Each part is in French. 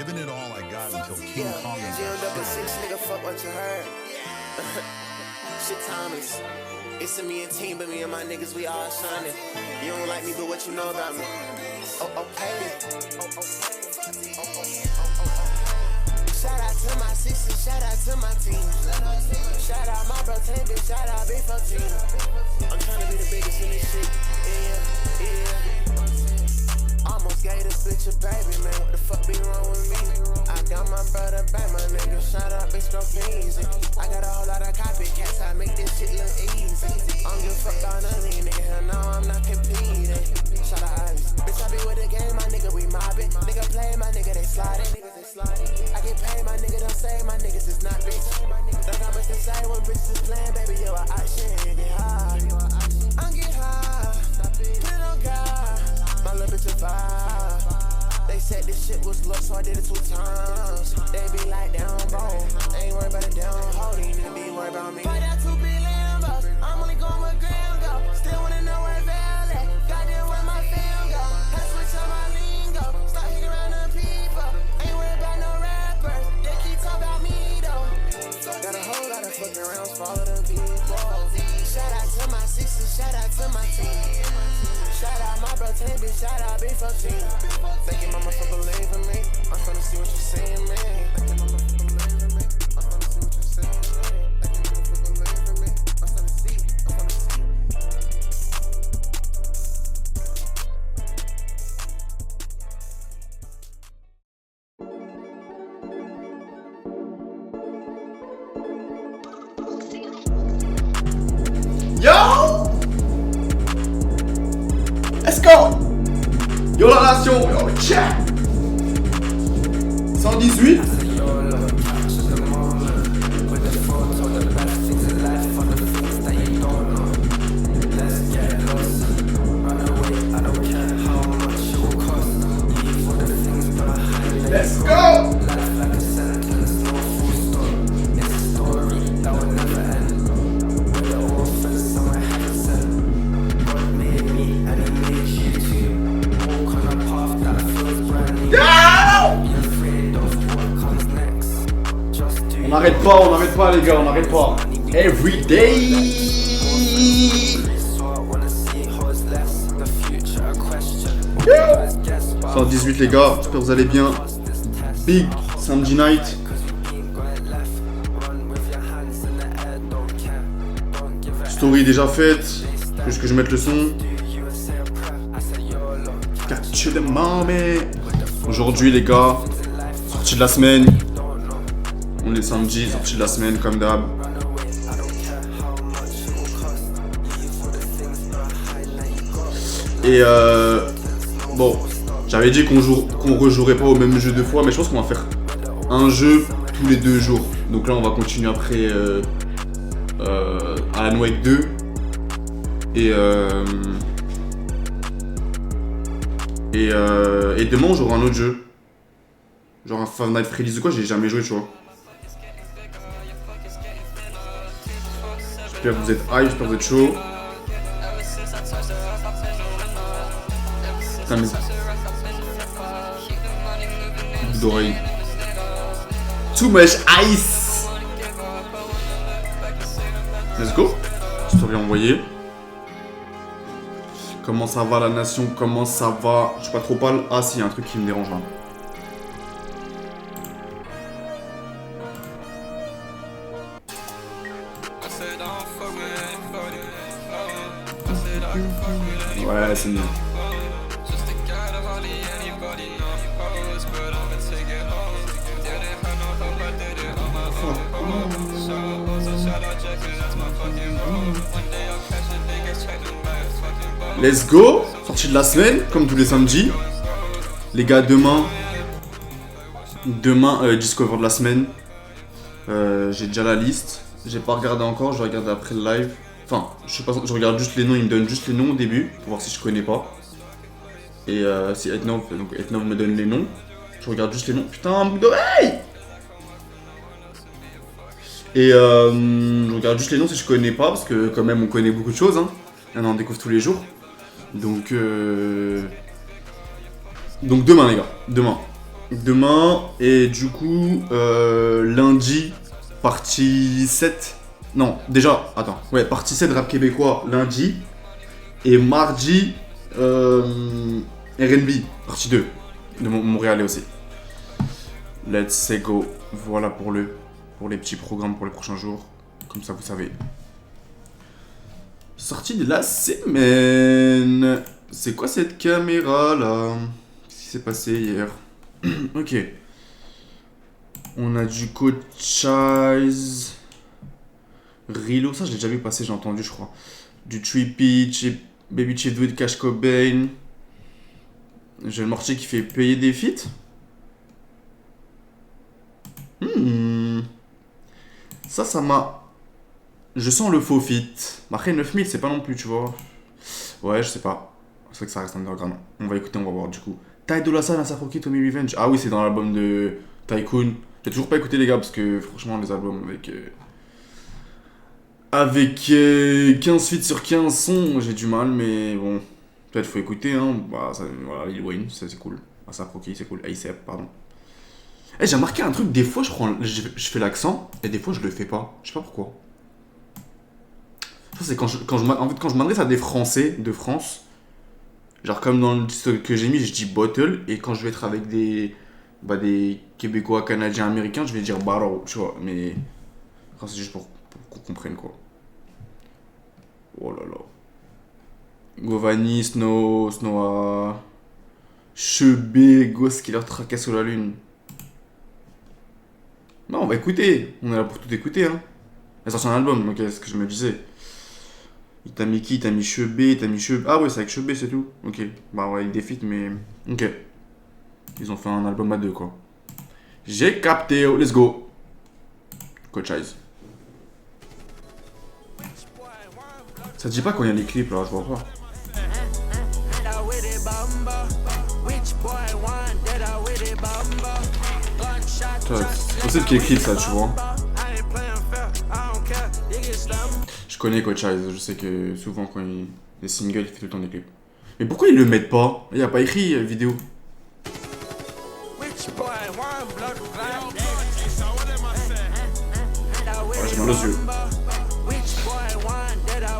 giving it all I got until King Kong and nigga, fuck what you heard. Shit, Thomas. It's a me and team, but me and my niggas, we all shining. You don't like me, but what you know about me? Oh, okay. Shout out to my sisters, shout out to my team. Shout out my bro, 10 bitch, shout out Big 14. I'm trying to be the biggest in this shit. Yeah. Almost gave this bitch a baby, man. What the fuck be wrong with me? I got my brother back, my nigga. Shout out, bitch, go easy. I got a whole lot of copycats, I make this shit look easy. I don't give a fuck about none of these niggas. Hell no, I'm not competing. Shout out Ice. Bitch, I be with the game, my nigga, we mobbing. Nigga play, my nigga, they sliding. I get paid, my nigga, don't say my niggas is not bitch. Don't got much to say when bitches is playing, baby, yo, I shit, get high. I'm get high, put it on God. My little bitch a vibe. They said this shit was low, so I did it 2 times. They be like, down, bro. They ain't worried about it, down, hold. These niggas be worried about me. Fight out 2 big Lambos. I'm only going where Graham go. Still wanna know where Val at. Goddamn where my fam go. Had to switch on my lingo. Stop hanging around them people. Ain't worried about no rappers. They keep talking about me, though. Got a whole lot of fucking rounds for all of them people. Shout out to my sisters, shout out to my team. Shout out my bro, 10 bitch, shout out Big 14. Thank you, mama, for believing me. I'm finna see what you're saying, man. Thank you, mama, for believing me. I'm finna see what you're saying, man. Thank you, mama, for believing me. I'm finna see. Yo! Let's go! Yo la nation! Yo check! 118. Let's go! On n'arrête pas les gars, on n'arrête pas. Every day. 118 les gars, j'espère que vous allez bien. Big samedi night. Story déjà faite. Juste que je mette le son. Catch the mommy. Aujourd'hui les gars, sortie de la semaine. On est samedi, sortie de la semaine comme d'hab. Et bon, j'avais dit qu'on rejouerait pas au même jeu 2 fois, mais je pense qu'on va faire un jeu tous les 2 jours. Donc là on va continuer après à la Noël 2. Et demain j'aurai un autre jeu. Genre un Five Nights at Freddy's ou quoi, j'ai jamais joué tu vois. J'espère que vous êtes hype, j'espère que vous êtes chaud. Putain mais... Boucle d'oreille. Too much ice. Let's go. Story envoyée. Comment ça va la nation? Comment ça va? Je suis pas trop pâle. Ah si, il y a un truc qui me dérange là. Ouais, c'est mieux. Let's go. Sortie de la semaine, comme tous les samedis. Les gars, demain, Discover de la semaine. J'ai déjà la liste. J'ai pas regardé encore, je vais regarder après le live. Enfin, je sais pas, je regarde juste les noms, il me donne juste les noms au début, pour voir si je connais pas. Et si Etnov me donne les noms, je regarde juste les noms. Putain, boucle d'oreille! Et je regarde juste les noms si je connais pas, parce que quand même on connaît beaucoup de choses, hein. On en découvre tous les jours. Donc demain les gars, demain. Demain, et du coup, lundi, partie 7. Non, déjà, attends. Ouais, partie 7 rap québécois lundi. Et mardi, R&B, partie 2. De Montréalais aussi. Let's go. Voilà pour les petits programmes pour les prochains jours. Comme ça, vous savez. Sortie de la semaine. C'est quoi cette caméra là? Qu'est-ce qui s'est passé hier? Ok. On a du Coachise. Rilo, ça je l'ai déjà vu passer, j'ai entendu, je crois. Du Trippy, Baby Chief with Cash Cobain. J'ai le mortier qui fait payer des feats. Ça m'a. Je sens le faux fit. Après 9000, c'est pas non plus, tu vois. Ouais, je sais pas. C'est vrai que ça reste underground. On va écouter, on va voir du coup. Ty Dolla $ign, Asaph Rocky, Tommy Revenge. Ah oui, c'est dans l'album de Tycoon. J'ai toujours pas écouté les gars parce que franchement, les albums avec 15 feats sur 15 sons, j'ai du mal, mais bon. Peut-être faut écouter, hein. Bah, ça, voilà, Lil Wayne, ça c'est cool. Asaph Rocky, c'est cool. A$AP, pardon. J'ai remarqué un truc, des fois je fais l'accent et des fois je le fais pas. Je sais pas pourquoi. Ça, c'est quand je m'adresse à des Français de France, genre comme dans le titre que j'ai mis, je dis bottle, et quand je vais être avec des Québécois, Canadiens, Américains, je vais dire barrel, tu vois, mais c'est juste pour qu'on comprenne quoi. Oh là là. Govani, Snowa, Chebé, Ghost qui leur tracasse sur la lune. Non, on va écouter, on est là pour tout écouter, hein. Elle sort un album, ok, c'est ce que je me disais. Il t'a mis qui? Il t'a mis Chebé, il t'a mis Chebé. Ah ouais, c'est avec Chebé, c'est tout. Ok. Bah ouais, avec des feats, mais. Ok. Ils ont fait un album à deux, quoi. J'ai capté, oh, let's go. Coachise. Ça te dit pas quand il y a les clips, là, je vois pas. C'est possible qu'il y ait clip, ça, tu vois. Je connais Coachise, je sais que souvent quand il des singles, il fait tout le temps des clips. Mais pourquoi ils le mettent pas? Il n'y a pas écrit vidéo. Ouais, j'ai mal aux yeux.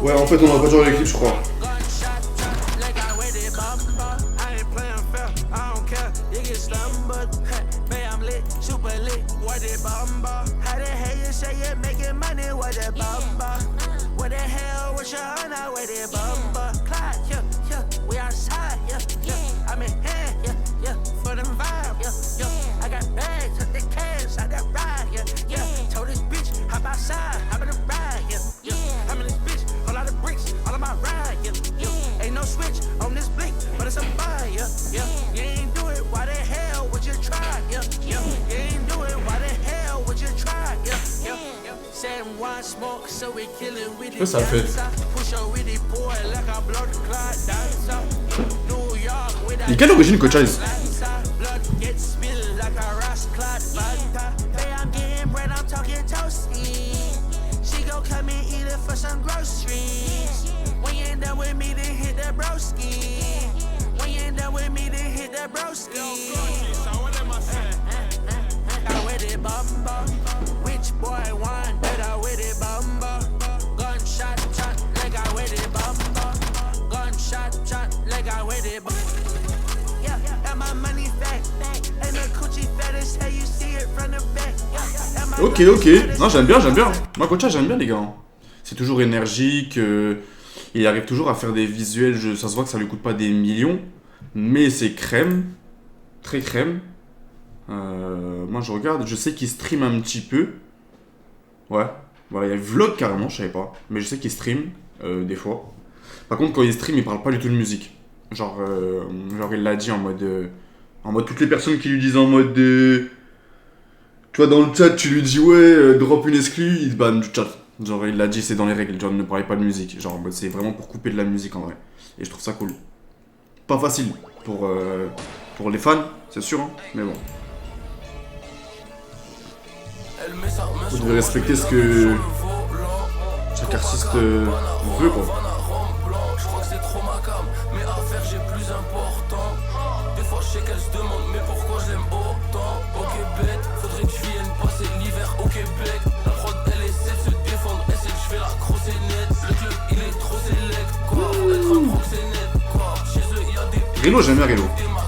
Ouais, en fait, on a pas toujours les clips, je crois. What the hell was your honor with it, bumper? Clock, yeah, we outside, yeah. I'm in hand, yeah, for them vibe, yeah. I got bags, took the cash, I got ride, yeah. Told this bitch, hop outside, hop in the ride, yeah. I'm in this bitch, a lot of bricks, all of my ride, yeah. Ain't no switch on this blink, but it's a buy, yeah. You ain't do it, why the hell would you try, yeah. You ain't do it, why the hell would you try, yeah. Je ça le fait. Il est quelle origine Coachise? Ok, non j'aime bien. Moi Coachise j'aime bien les gars. C'est toujours énergique, il arrive toujours à faire des visuels, ça se voit que ça lui coûte pas des millions, mais c'est crème, très crème. Moi je regarde, je sais qu'il stream un petit peu. Ouais, voilà, il y a vlog carrément, je savais pas, mais je sais qu'il stream des fois. Par contre quand il stream il parle pas du tout de musique. Genre il l'a dit en mode toutes les personnes qui lui disent en mode tu vois, dans le chat, tu lui dis ouais, drop une exclue, il te banne du chat. Genre, il l'a dit, c'est dans les règles, genre, ne parlez pas de musique. Genre, c'est vraiment pour couper de la musique en vrai. Et je trouve ça cool. Pas facile pour les fans, c'est sûr, hein, mais bon. Vous devez respecter ce que chaque artiste veut, quoi. Je crois que c'est trop ma cam, mais à faire j'ai plus important. Des fois je sais qu'elle se demande mais pourquoi je l'aime autant. Rilo, j'aime bien Rilo.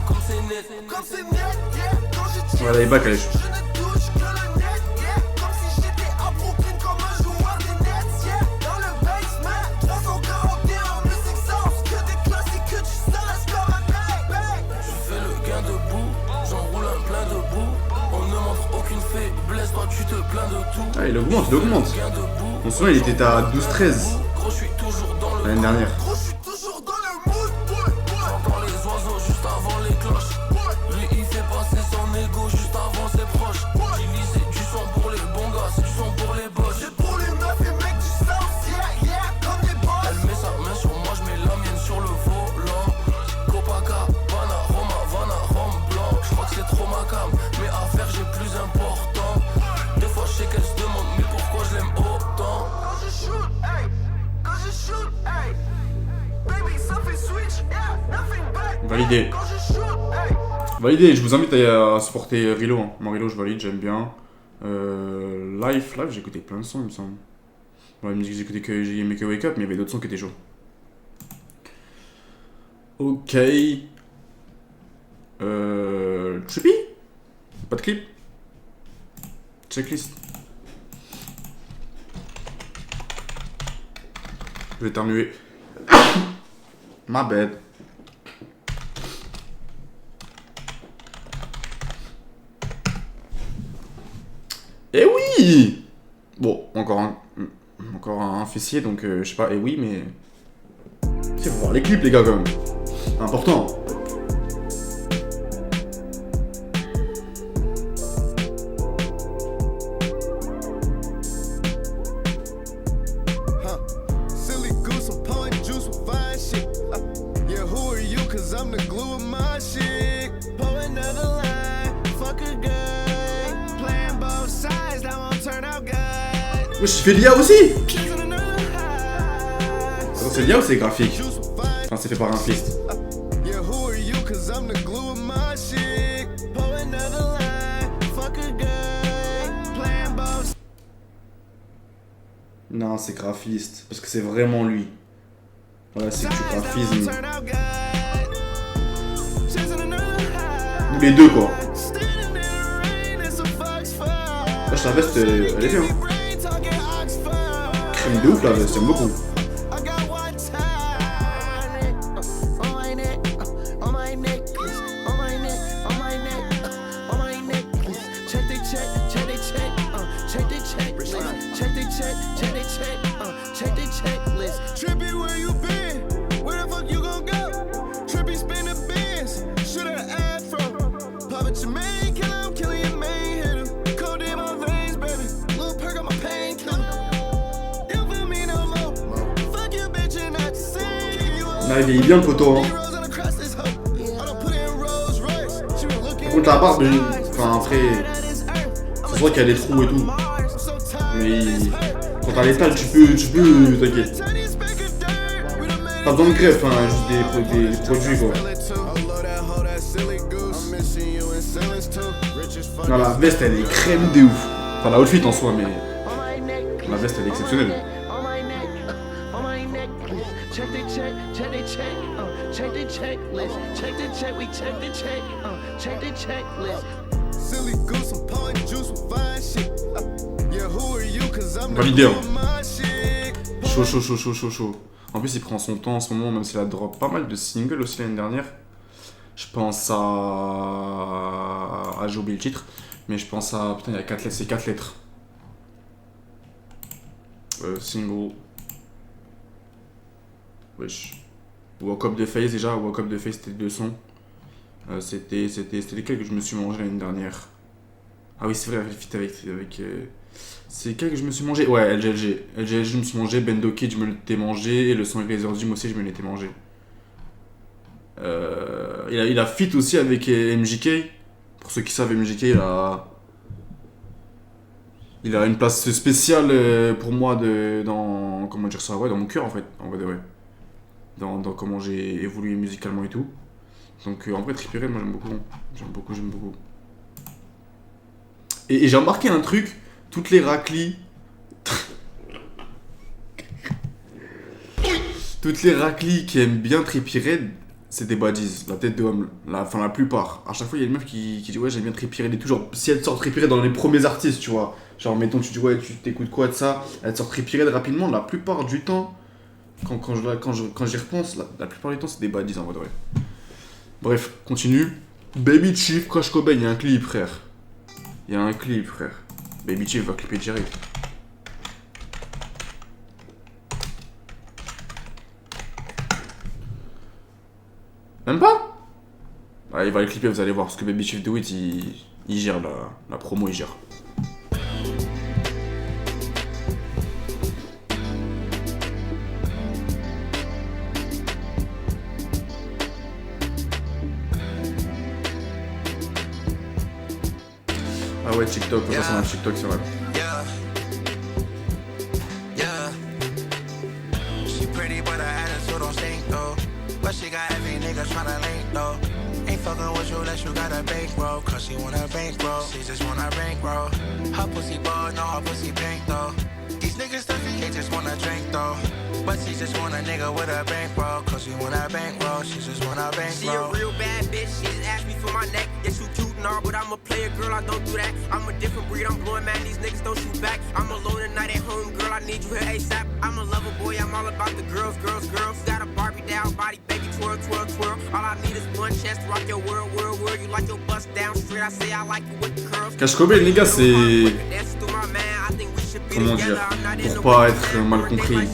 Comme c'est net. Comme c'est net, yeah. Quand je tire, Ouais, là, il back, elle est je ne touche que le net, yeah. Comme si j'étais à Brooklyn comme un joueur des Nets, yeah. Dans le basement, 341 musique source. Que des classiques que tu sors comme un bang. Je fais le gain debout, j'enroule un plein de boue. On ne montre aucune faiblesse, toi tu te plains de tout. Ah, il augmente, il augmente. Gain debout, On se souvient, il était à 12-13 gros, je suis toujours dans le l'année dernière. Gros, je suis toujours dans le mood, boy. J'entends les oiseaux juste avant les cloches. Lui il fait passer son ego juste avant ses proches. J'ai c'est du son pour les bons gars, c'est du son pour les boss. C'est pour les meufs et mecs du South, yeah, yeah, comme des boss. Elle met sa main sur moi, je mets la mienne sur le volant. Copacabana, Roma, Havana, Rome blanc. Je crois que c'est trop ma cam, mais à faire j'ai plus important. Des fois je sais qu'elle se demande, mais pourquoi je l'aime autant. Quand je shoot, hey. Quand je shoot, hey. Baby, ça fait switch, yeah, nothing back. Validé. Quand je shoot, hey. Validé, je vous invite à supporter Rilo. Hein. Moi, Rilo, je valide, j'aime bien. Live, j'ai écouté plein de sons, il me semble. Ouais, j'ai écouté que j'ai aimé que Wake Up, mais il y avait d'autres sons qui étaient chauds. Ok. Trippy. Pas de clip. Checklist. Je vais éternuer. Ma bad. Eh oui! Bon, encore un fessier, donc je sais pas, eh oui, mais... Il faut voir les clips, les gars, quand même. C'est important. Silly goose, I'm pouring juice with fine shit. Yeah, who are you? Cause I'm the glue of my shit. Pour another line, fuck a guy. Playing both sides, that won't turn out good. Wesh, je fais l'IA aussi! Chasing another high. Attends, c'est l'IA ou c'est graphique? Juice with fine. Enfin, c'est fait par un fist. Yeah, who are you? Cause I'm the glue of my shit. Pour another line, fuck a guy. Playing both. Non, c'est graphiste. Parce que c'est vraiment lui. Voilà, c'est du graphisme. Ou les deux, quoi. Wesh, la veste, elle est bien. Crème de ouf, la veste, j'aime beaucoup. Trippy, where you been? Where the fuck you gon' go? Trippy, spin the bins. Shoot her afro. Pop at your main killer, I'm killing your main hitter. Cold in my veins, baby. Little perk on my painkiller. You don't feel me no more. Fuck you, bitch, and not the same. Là, il vieillit bien le poteau, hein. Par contre, la barbe, enfin, après, c'est vrai qu'il y a des trous et tout. Mais quand t'as l'étal, tu peux, t'inquiète. Pas besoin de greffe, hein, juste des produits, quoi. Non, la veste, elle est crème de ouf. Enfin, la outfit en soi, mais la veste, elle est exceptionnelle. Validé, hein. Chaud. En plus, il prend son temps en ce moment, même s'il a drop pas mal de singles aussi l'année dernière. Je pense à... j'ai oublié le titre, mais je pense à... Putain, il y a 4 lettres, c'est 4 lettres. Single... Wesh. Walk Up the Face déjà, Walk Up the Face c'était 2 sons. C'était lesquels que je me suis mangé l'année dernière. Ah oui, c'est vrai, avec c'est quel que je me suis mangé? Ouais, LGLG, je me suis mangé, Bendo Kid je me l'étais mangé, et le son Eraser Jim aussi je me l'étais mangé. Il a feat aussi avec MJK. Pour ceux qui savent, MJK il a une place spéciale pour moi dans comment dire ça, ouais, dans mon cœur en fait, en vrai, ouais. Dans comment j'ai évolué musicalement et tout. Donc en vrai, Trippie Redd, moi j'aime beaucoup. Et j'ai remarqué un truc, toutes les raclis qui aiment bien Trippie Redd, c'est des baddies, la tête de homme, la plupart. À chaque fois, il y a une meuf qui dit ouais, j'aime bien Trippie Redd et tout. Genre, si elle sort Trippie Redd dans les premiers artistes, tu vois. Genre, mettons, tu dis ouais, tu t'écoutes quoi de ça, elle sort Trippie Redd rapidement. La plupart du temps, quand j'y repense, la plupart du temps, c'est des baddies en vrai de vrai. Bref, continue. Baby Chief, Crash Cobain, il y a un clip, frère. Il y a un clip, frère. Baby Chief va clipper direct. Même pas? Ah, il va le clipper, vous allez voir, parce que Baby Chief Do It, il gère la promo, il gère. Ah ouais, TikTok, ça c'est un TikTok, c'est vrai. Yeah. Yeah. She pretty, but her attitude don't stink though. But she got every nigga tryna link though. Ain't fucking with you unless you got a bankroll. Cause she want a bankroll, she just want a bankroll. Her pussy bald, no, her pussy pink though. These niggas stuffy, they just wanna drink though. But she just want a nigga with a bankroll. Cause she want a bankroll, she just want a bankroll. She a real bad bitch, she just asked me for my neck. Yes, you cute and all, but I'm a player, girl, I don't do that. I'm a different breed, I'm blowing man, these niggas don't shoot back. I'm alone at night at home, girl, I need you here ASAP. I'm a lover boy, I'm all about the girls, girls, girls. Got a Barbie down body, baby, twirl, twirl, twirl. All I need is one chance to rock your world, world, world. You like your bust down straight, I say I like it with the curls. Crash Cobain, les gars, c'est... Comment dire? Pour pas être mal compris.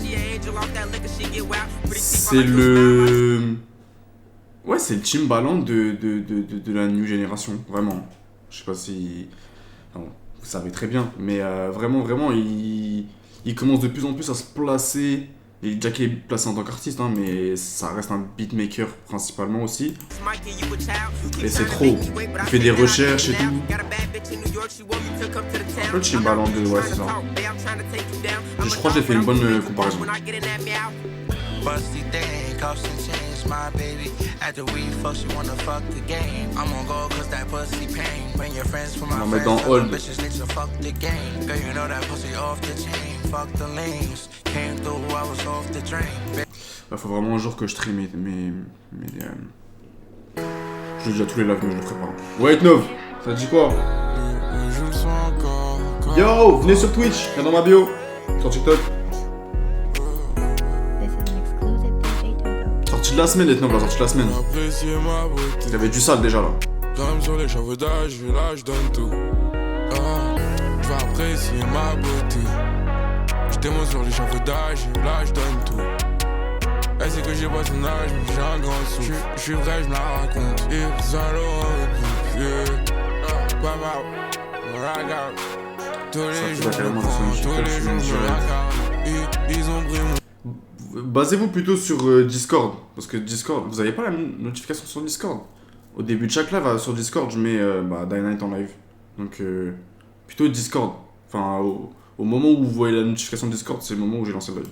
C'est le... Ouais, c'est le Timbaland de la new génération, vraiment. Je sais pas si... Non, vous savez très bien, mais vraiment, il commence de plus en plus à se placer. Il est déjà qu'il est placé en tant qu'artiste, hein, mais ça reste un beatmaker principalement aussi. Et c'est trop. Il fait des recherches et tout. Un peu le Timbaland de... Ouais, c'est ça. Je crois que j'ai fait une bonne comparaison. My baby, after we fuck, she wanna fuck the game. I'm on go cause that pussy pain. Bring your friends for my friends, bitches need to fuck the game. Girl, you know that pussy off the chain. Fuck the lanes, came through, I was off the drain. Bah, faut vraiment un jour que je trie mes je dis à tous les lives, mais je le ferai pas. Ouais, Nov, ça te dit quoi? Yo, venez sur Twitch, viens dans ma bio, sur TikTok. De la semaine, Ethnov, la sortie de la semaine. Il y avait du sale déjà là. J'aime sur l'échafaudage, là je donne tout. Je vais apprécier ma beauté. Je démonte sur l'échafaudage, là je donne tout. Elle sait que j'ai pas son âge, mais j'ai un grand sou. Je suis vrai, je me la raconte. Et ça l'aurait pas mal, regarde. Tous les jours, je me regarde. Ils ont pris mon... Basez-vous plutôt sur Discord, parce que Discord, vous avez pas la notification sur Discord. Au début de chaque live sur Discord, je mets Dynamite en live. Donc plutôt Discord. Enfin, au moment où vous voyez la notification Discord, c'est le moment où j'ai lancé le live.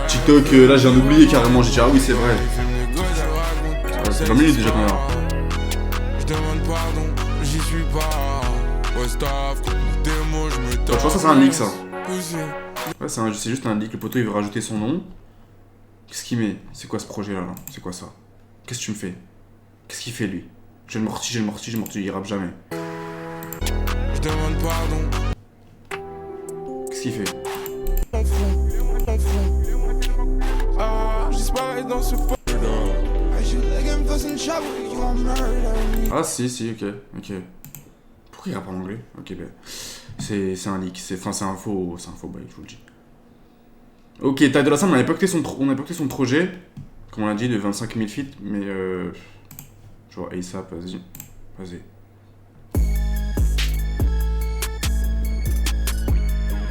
TikTok, là j'ai oublié carrément, j'ai dit ah oui c'est vrai. C'est 20 minutes déjà quand même. Je demande pardon, j'y suis pas. Tu vois ça c'est un leak ça. Ouais, c'est juste un leak, le poteau il veut rajouter son nom. Qu'est-ce qu'il met? C'est quoi ce projet là? C'est quoi ça? Qu'est-ce que tu me fais? Qu'est-ce qu'il fait lui? J'ai le morti, il rappe jamais. Je demande pardon. Qu'est-ce qu'il fait? Dans ce ah si, ok. Pourquoi il rappe en anglais? Ok, ben. C'est un leak, c'est un faux bail, je vous le dis. Ok, Ty Dolla $ign, on avait pas écouté son projet, comme on l'a dit, de 25 000 feats, mais je vois ASAP, vas-y.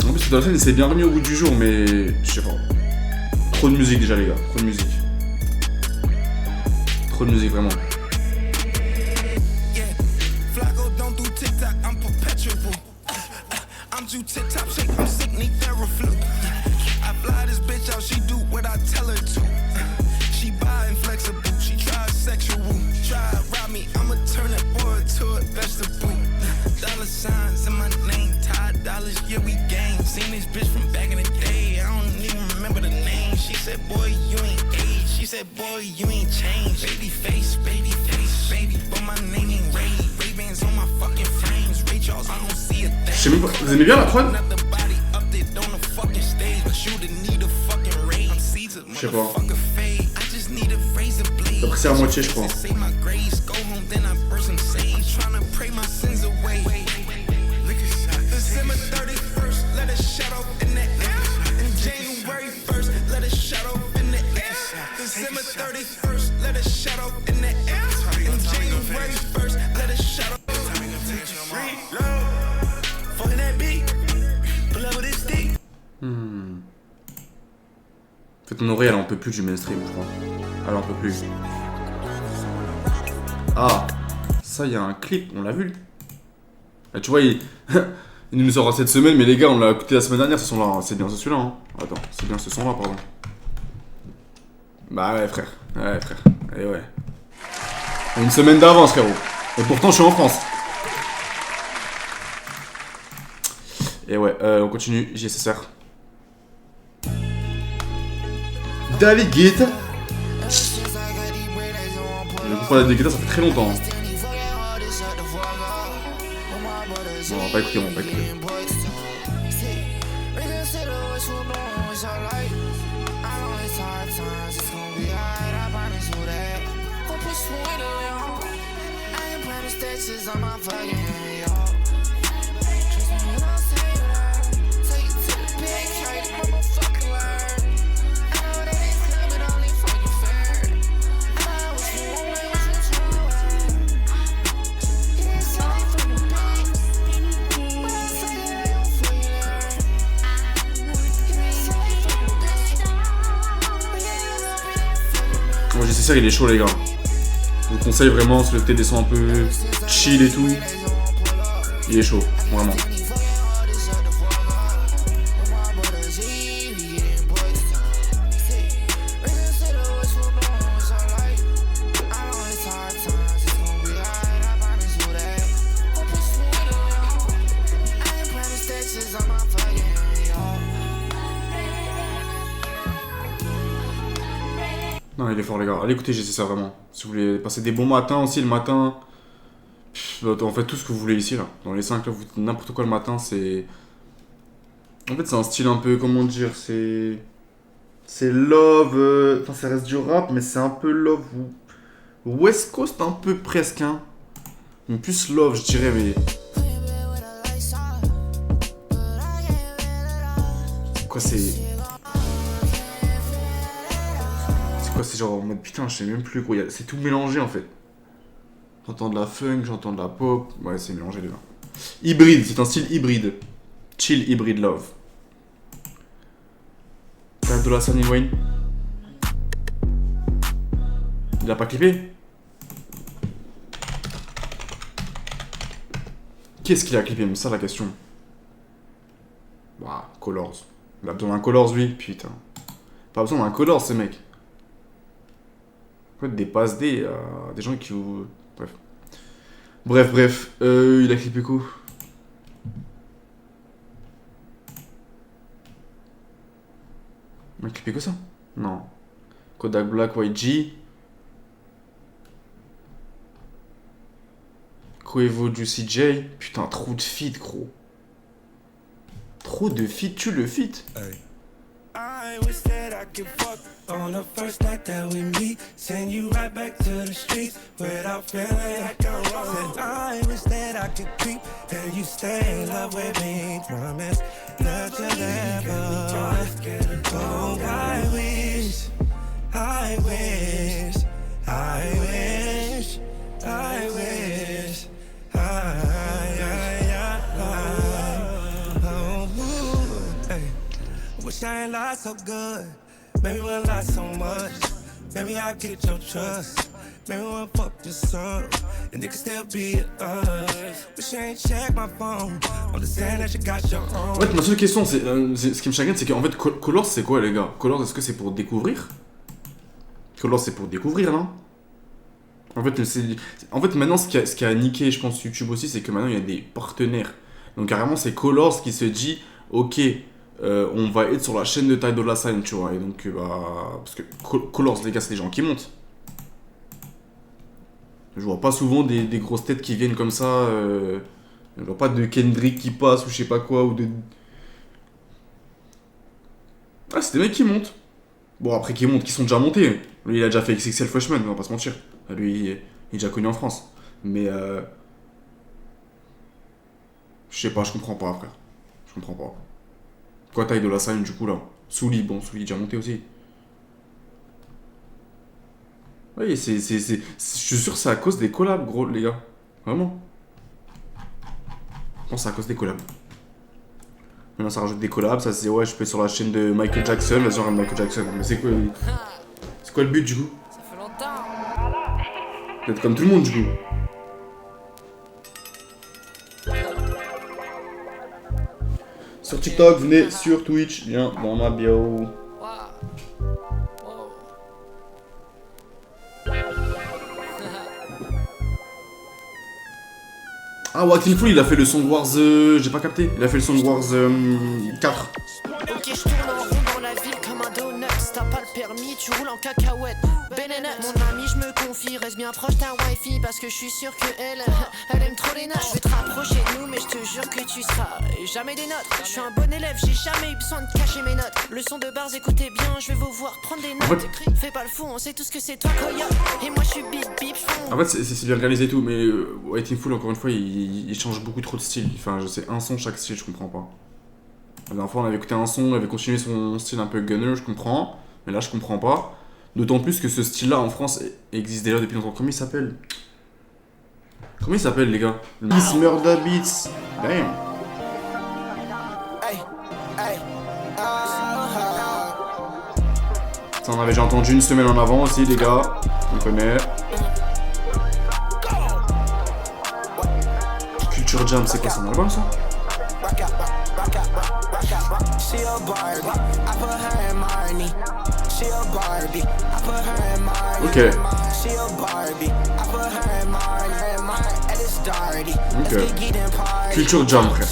En plus, Ty Dolla $ign, il s'est bien remis au bout du jour, mais je sais pas. Trop de musique déjà, les gars, trop de musique. Trop de musique, vraiment. I'm too tip top shape, I'm sick, need Theraflu. I fly this bitch out, she do what I tell her to. She buy inflexible, she try sexual. Try rob me, I'ma turn that boy to a vegetable. Dollar signs in my name, Ty dollars, yeah we gang. Seen this bitch from back in the day, I don't even remember the name. She said, boy, you ain't age. She said, bad boy, you ain't changed. Baby face, baby, but my name ain't Ray. Ray-Bans on my fucking frames. Ray Charles, I don't see a thing. Je sais même pas. Vous aimez bien la prod? Another body up there on the fucking stage. But you didn't need a fucking raid. I'm Caesar, Je sais pas. motherfucker fade. I just need a razor blade. T'as pris à moitié, je crois. Say my grace, go home, then I burst some sage. Tryna pray my sins away. December 31st, let it shut off in the air. And January 1st, let it shut off in the air. December 31st, let it shut off in the air. And January 1st, let it shut off. Reload. Fucking that beat. Pull up with this stick. En fait, Honoré, elle en peut plus du mainstream, je crois. Elle en peut plus. Ah, ça, il y a un clip, on l'a vu. Ah, tu vois, il nous sort cette semaine, mais les gars, on l'a écouté la semaine dernière, ce son-là. C'est bien, c'est celui-là. Hein. Attends, c'est bien ce son-là, pardon. Bah ouais, frère. Ouais, frère. Et ouais. Une semaine d'avance, frérot. Et pourtant, je suis en France. Et ouais, on continue. JSSR. D'Alligator. Le groupe d'Alligator, ça fait très longtemps. Hein. Bon, on va pas écouter, on va pas écouter. Bon, JSSR, il est chaud, les gars. Je vous conseille vraiment, si le thé descend un peu chill et tout. Il est chaud, vraiment. Non, il est fort, les gars. Allez écoutez JSSR, vraiment. Si vous voulez passer des bons matins aussi, le matin. En fait, tout ce que vous voulez ici, là. Dans les 5, là, vous dites n'importe quoi le matin, c'est. En fait, c'est un style un peu, comment dire, c'est. C'est love. Enfin, ça reste du rap, mais c'est un peu love. West Coast, un peu presque, hein. Mais plus love, je dirais, mais. Quoi, c'est. C'est genre en mode putain, je sais même plus quoi. C'est tout mélangé en fait. J'entends de la funk, j'entends de la pop. Ouais, c'est mélangé les gars. Hybride, c'est un style hybride. Chill hybride love. T'as de la Sunny Wayne. Il a pas clippé? Qu'est-ce qu'il a clippé? Mais ça la question. Bah, Colors. Il a besoin d'un Colors lui, putain. Pas besoin d'un Colors ce mec. En fait, des passes des gens qui... Bref. Il a clippé quoi? Il a clippé que ça? Non. Kodak Black, YG. Quavo, Juicy J. Putain, trop de feat, gros. Trop de feat, tu le feat. I wish that I could fuck on the first night that we meet. Send you right back to the streets without feeling like I'm wrong. I wish that I could creep and you stay in love with me. Promise that you'll never. Oh, I wish. Wish I ain't lied so good. Maybe we'll lie so much. Maybe I'll get your trust. Maybe we'll fuck this up. And it could still be us. Wish I ain't check my phone. Understand that you got your own. En fait, ma seule question, c'est ce qui me chagrine, c'est qu'en fait, Colors, c'est quoi, les gars? Colors, est-ce que c'est pour découvrir? Colors, c'est pour découvrir, non? En fait, maintenant, ce qui a niqué, je pense, YouTube aussi, c'est que maintenant, il y a des partenaires. Donc, carrément, c'est Colors qui se dit, ok, on va être sur la chaîne de Ty Dolla $ign, tu vois. Et donc, parce que Colors, les gars, c'est des gens qui montent. Je vois pas souvent des grosses têtes qui viennent comme ça. Je vois pas de Kendrick qui passe ou je sais pas quoi. Ou de... Ah, c'est des mecs qui montent. Bon, après, qui montent, qui sont déjà montés. Lui, il a déjà fait XXL Freshman, on va pas se mentir. Lui, il est déjà connu en France. Mais, je sais pas, je comprends pas, frère. Je comprends pas. Pourquoi Ty Dolla $ign, du coup, là? Souli, bon, Souli déjà monté aussi. Oui, je suis sûr que c'est à cause des collabs, gros, les gars. Vraiment. Je pense que c'est à cause des collabs. Maintenant, ça rajoute des collabs, ça se dit, ouais, je peux être sur la chaîne de Michael Jackson, vas-y, on regarde Michael Jackson. Mais c'est quoi le but, du coup? Ça fait longtemps. D'être comme tout le monde, du coup. Sur TikTok, venez sur Twitch, viens dans ma bio. Ah, Joaquin Fool, il a fait le Song Wars, j'ai pas capté. Il a fait le Song Wars 4. Ok, je tourne en rond dans la ville comme un donut. T'as pas le permis, tu roules en cacahuète. Benenut. Mon ami, je me confie, reste bien proche d'un wifi parce que je suis sûr que elle aime trop les notes. Je vais te rapprocher de nous, mais je te jure que tu seras jamais des notes. Je suis un bon élève, j'ai jamais eu besoin de cacher mes notes. Leçon de bars, écoutez bien, je vais vous voir prendre des notes. Fais pas le fou, on sait tous que c'est toi, Koya. Et moi, je suis bip bip. En fait, c'est bien réalisé et tout, mais Joaquin Fool, encore une fois, il change beaucoup trop de style. Enfin, je sais, un son chaque style, je comprends pas. La dernière fois, on avait écouté un son, on avait continué son style un peu gunner, je comprends. Mais là, je comprends pas. D'autant plus que ce style-là, en France, existe déjà depuis longtemps. Comment il s'appelle, les gars? Miss Murda Beats. Damn. Ça, on avait déjà entendu une semaine en avant aussi, les gars. On connaît. Culture Jam, c'est quoi, c'est un album, ça? Ok. Ok. Culture Jam, frère.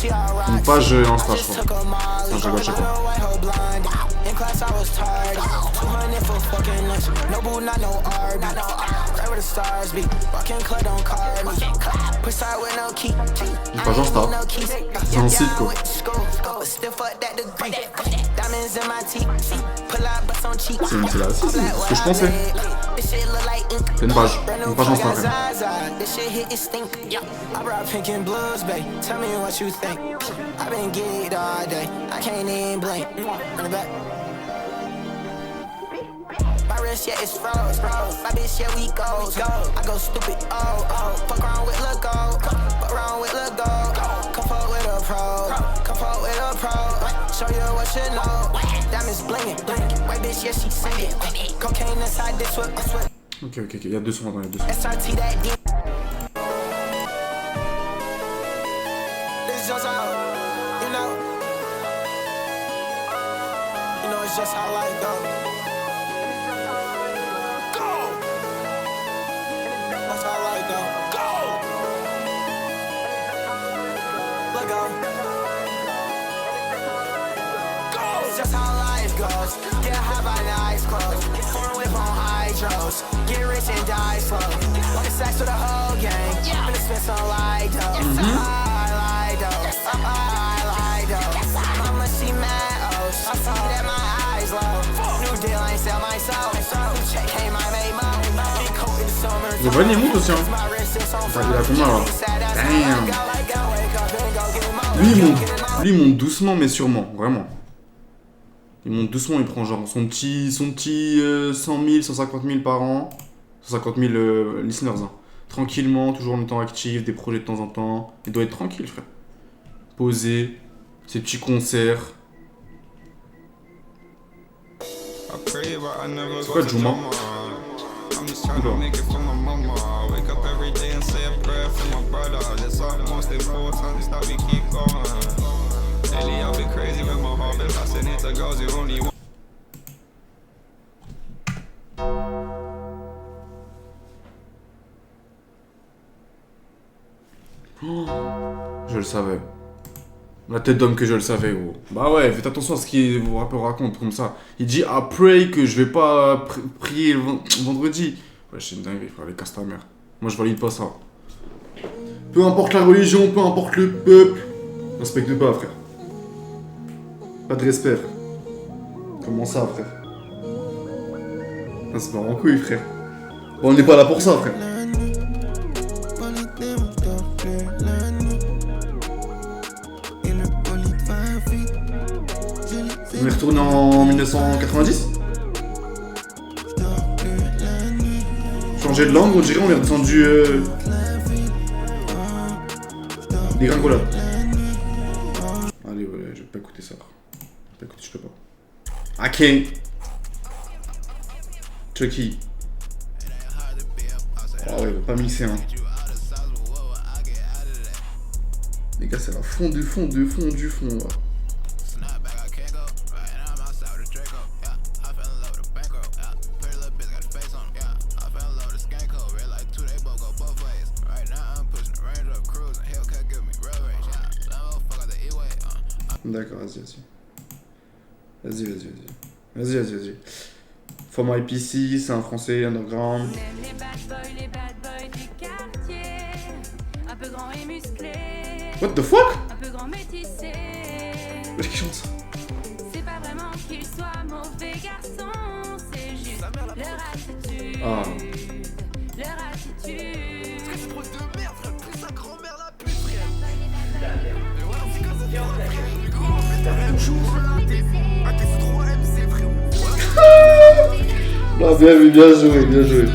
Une page Insta, je crois. Non, je sais pas. Une page Insta. C'est un site, quoi. C'est là, c'est ce que je pensais. C'est une page Insta, frère. My wrist, yeah, it's froze. My bitch, yeah, we go. I go stupid, fuck around with Lil Go. Fuck around with Lil Go. Come fuck with a pro. Come fuck with a pro. Show you what you know. Diamonds blingin'. White bitch, yeah, she singing. Cocaine inside this whip. Ok, il y a deux sons avant, il y a deux sons. SRT that D. This just how, you know. You know, it's just how life goes. Get high by the eyes closed. Foreign whip on hydros. Get rich and die slow. Like a sex with a whole gang. Finna spend some Lido. Lido. Mama, she mad. Oh, she see that my eyes low. New deal, I ain't sell my soul. Check came, I made more. Big coat in the summer. Le Van, il monte aussi, hein. Enfin, il a combien, là? Damn. Lui, il monte doucement, mais sûrement, vraiment. Il monte doucement, il prend genre son petit 100 000, 150 000 par an. 150 000 listeners. Hein. Tranquillement, toujours en étant actif, des projets de temps en temps. Il doit être tranquille, frère. Posé, ses petits concerts. C'est quoi Juma? Oh, je le savais. La tête d'homme que je le savais, gros. Bah ouais, faites attention à ce qu'il vous raconte comme ça. Il dit I pray que je vais pas prier le vendredi. Ouais, c'est une dinguerie, frère, les casse ta mère. Moi, je valide pas ça. Peu importe la religion, peu importe le peuple. Respecte pas, frère. Pas de respect, frère. Comment ça, frère? Ah, c'est marrant en couille, frère. Bon, on n'est pas là pour ça, frère. On est retourné en 1990. Changer de langue, on dirait on est redescendu des gringolades. Allez, ouais, je vais pas écouter ça. Je vais pas écouter, je peux pas. Ok. Chucky. Ah ouais, il va pas mixer, hein. Les gars, c'est la fond du fond du fond du fond, là. D'accord, vas-y. For my PC, c'est un français underground. Les bad boys du quartier. Un peu grand et musclé. What the fuck? Un peu grand métissé. Wesh, qui chante ça? C'est pas vraiment qu'ils soient mauvais garçons, c'est juste leur attitude. Ah. Leur attitude. C'est trop de merde, frère. Pris sa grand-mère la pute, frère. Mais voilà, c'est comme ça, frère. Ah, bien joué.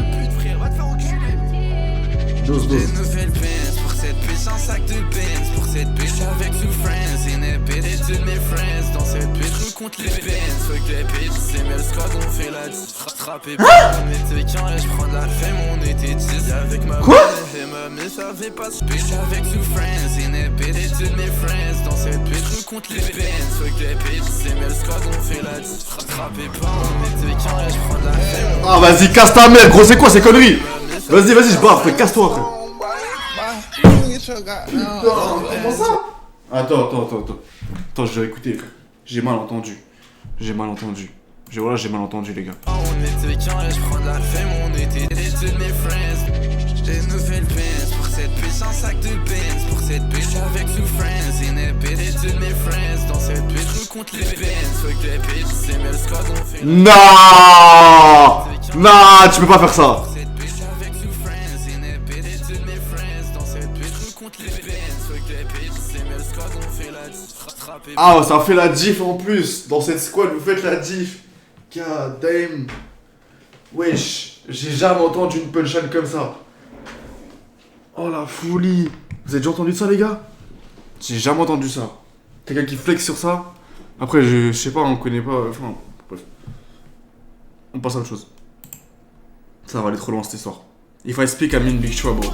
Dose. Nouvelle Benz pour cette bitch, un sac de Benz pour cette bitch avec two friends. In a bed et toutes mes friends dans cette bitch, je compte les Benz. Fuck les bitch, c'est mais le squad on fait la trappé pas. On était qu'un et je prends de la femme, on était 10 avec ma Quoi? Et ma meuf avait pas de bitch avec two friends. In a bed et toutes mes friends dans cette bitch, je compte les Benz. Fuck les bitch, c'est mais le squad on fait la trappé pas. On était qu'un et je prends de la femme. Ah, vas-y, casse ta mère, gros, c'est quoi ces conneries? Vas-y, je barre, frère, casse-toi, frère. Comment ça? Attends, je vais écouter, frère. J'ai mal entendu, les gars. On était qu'un et je prends de la femme, on était toutes mes friends. J'ai une nouvelle Benz pour cette bitch, un sac de Benz pour cette bitch avec two friends. In a bed et toutes mes friends dans cette bitch, je compte les Benz. Fuck les bitch, c'est mais le squad on fait. Non, tu peux pas faire ça. Cette bitch avec two friends. In a bed et toutes mes friends dans cette bitch, je compte les Benz. Fuck les bitch, c'est mais le squad on fait la trappe. Ah, ça fait la diff en plus. Dans cette squad, vous faites la diff. God damn. Wesh, j'ai jamais entendu une punchline comme ça. Oh la folie. Vous avez déjà entendu ça, les gars? J'ai jamais entendu ça. Quelqu'un qui flex sur ça. Après, je sais pas, on connaît pas. Enfin, bref. On passe à autre chose. Ça va aller trop loin cette histoire. If I speak, I'm in big trouble.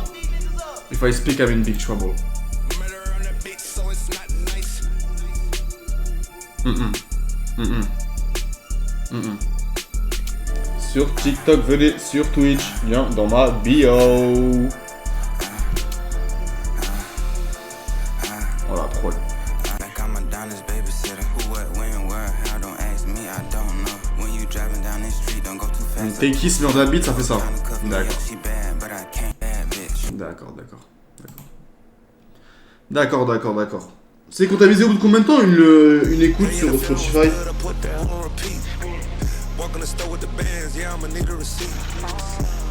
Sur TikTok, venez sur Twitch, lien dans ma bio. Voilà, troll. Take Kiss, dans la beat, ça fait ça. D'accord. C'est comptabilisé au bout de combien de temps une écoute sur Spotify? Walk in the store with the bands, yeah, I'ma need a receipt.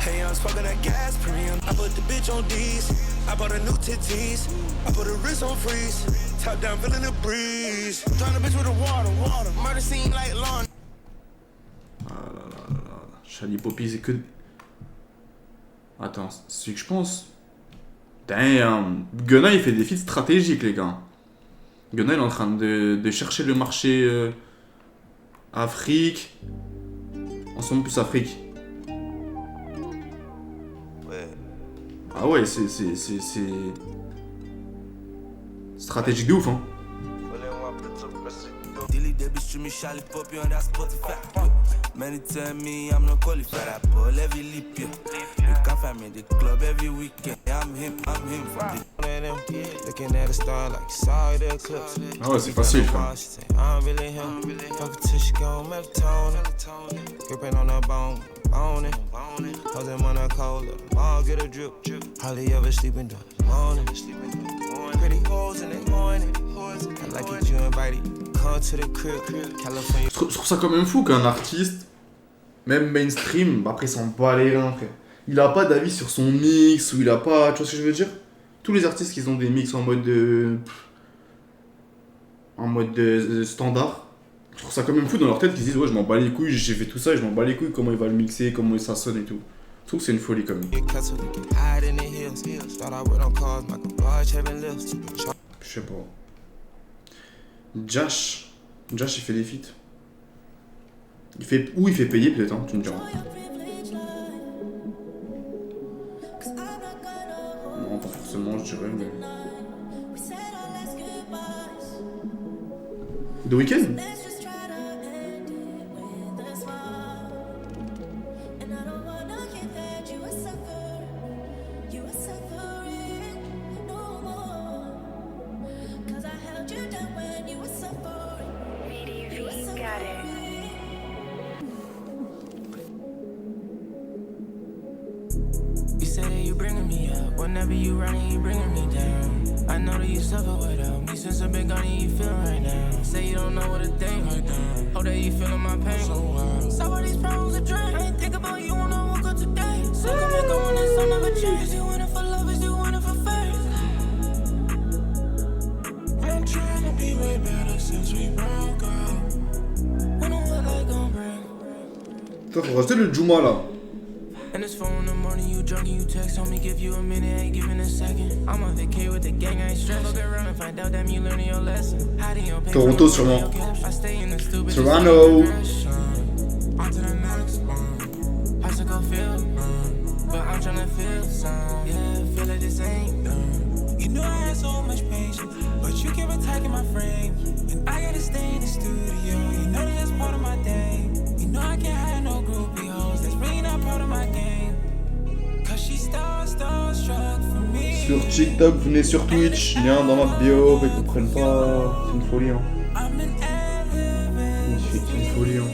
Hey, I'm smoking that gas premium. I put the bitch on D's. I bought a new titties. I put a wrist on freeze. Top down, feeling the breeze. Turn the bitch with the water. Murder scene like lawn. Ah là. Shady Poppy, c'est que. Attends, c'est ce que je pense. Damn. Gunna, il fait des feats stratégiques, les gars. Gunna, il est en train de chercher le marché Afrique. En ce moment, plus Afrique. Ouais. Ah ouais, c'est stratégique de ouf, hein. Many tell me I'm not qualified. I pull every leap, yeah. You can't find me in the club every weekend. I'm him from the Looking at a star like you saw the eclipse. Ah ouais, c'est facile, frère. I don't really hear. Fuck till she go melatonin. Gripping on her bone, bone it. Holding on her cold, let them all get a drip. Hardly ever sleeping during the morning. Pretty hoes in the morning. I like it, you invited. Come to the crib, California. Je trouve ça quand même fou qu'un artiste, même mainstream, après il s'en bat les reins, frère. Il a pas d'avis sur son mix, ou il a pas. Tu vois ce que je veux dire? Tous les artistes qui ont des mix en mode standard, je trouve ça quand même fou dans leur tête qu'ils disent ouais, je m'en bats les couilles, j'ai fait tout ça et je m'en bats les couilles, comment il va le mixer, comment ça sonne et tout. Je trouve que c'est une folie quand même. Je sais pas. Josh il fait des feats. Il fait payer peut-être, hein, tu me diras. Non, pas forcément, je dirais, mais... The Weeknd? You say that you bringing me up. Whenever you running, you bringing me down. I know that you suffer without me since I've been gone and you feel right now. Say you don't know what a thing right now. Hope that you feeling my pain. So all these problems are drained. I ain't think about you when I woke up today. So come and go when the sun never change. Is you want it for love? Is you want it for fame? I'm trying to be way better since we broke up. When what like gon' bring? Putain, faut rajouter le Juma là. And it's 4 in the morning, you drunk and you text on me, give you a minute, ain't giving a second. I'm on vacay with the gang, I ain't stressed. Look around and find out that you learning your lesson. Hiding your pain. Toronto sûrement. I stay in the stupid. Toronto. On to the next one. I should go feel, but I'm tryna feel some. Yeah, feel like this ain't done. You know I had so much patience, but you keep attacking my frame. And I gotta stay in the studio, you know that's part of my day. You know I can't hide no groupie hoes, that's really not part of my game. Cause she starstruck for me. Sur TikTok, venez sur Twitch, lien dans ma bio, ils comprennent pas, c'est une folie hein. C'est une folie hein.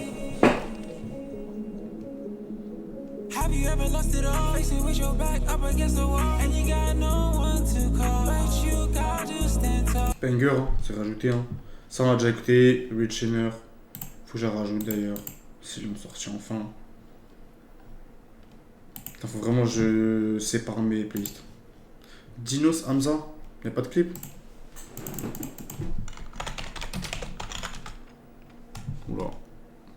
Have you ever lost it all? Face it with your back up against the wall, and you got no one to call, but you got to stand tall. Banger, hein, c'est rajouté hein. Ça on a déjà écouté, Rich Henner. Faut que je la rajoute d'ailleurs, s'ils l'ont sorti enfin. Putain, faut vraiment que je sépare mes playlists. Dinos Hamza, y'a pas de clip? Oula.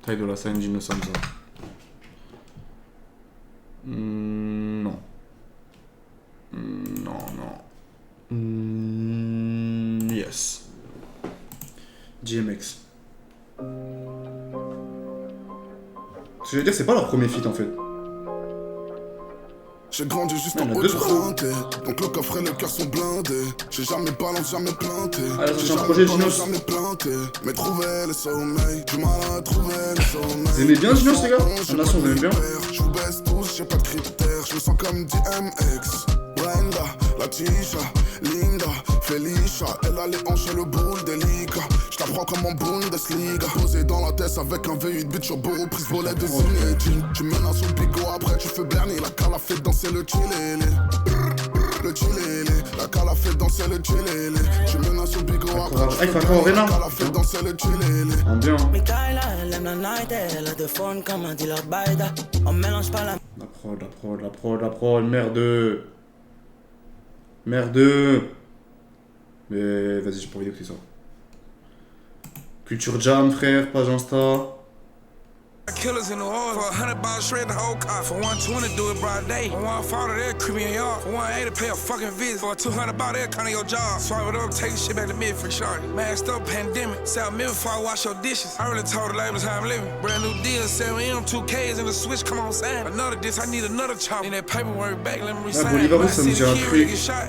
Taille de la scène, Dinos Hamza. Non. Yes. DMX. Ce que je veux dire, c'est pas leur premier feat en fait. J'ai grandi juste en haut du renté, donc le coffre et le cœur sont blindés. J'ai jamais balance, jamais planté. J'ai jamais balance, jamais planté. Mais trouver le sommeil, du mal à trouver le sommeil. Vous aimez bien Dinos les gars? La nation, vous aimez bien? Je vous baisse tous, j'ai pas de critères. Je me sens comme DMX. Brenda, Latisha, Linda, Felicia. Elle a les hanches et le boule délicat. J't'apprends comme en Bundesliga. Posé dans la tête avec un V8 bitch au bureau, prise volet des inutiles. Tu menaces au bigot, après tu fais berner. La cala fait danser le chilélé. Le chilélé. La cala fait danser le chilélé. Tu menaces au bigot, après tu fais berner. La cala fait danser le chilélé. Bien hein. Michaela, elle aime la night, elle a de fun comme un dealer baida. On mélange pas la... La prod, merde. Mais vas-y, j'ai pas envie d'écouter ça. Culture Jam, frère, page Insta. Killers in New Orleans for $100 shred the whole car. For 120 do it broad day. For 140 they'll creep me in yard. For 180 pay a fucking visit. For 200 about they'll count your job. Swipe it up, take shit back to mid free short. Masked up pandemic. Sell million before I wash your dishes. I really told the labels how I'm living. Brand new deal, 7M, 2Ks and the switch, come on sign. Another diss, I need another chop. Need that paperwork back, let me resign. Bolivar, ça me dit un truc. Ça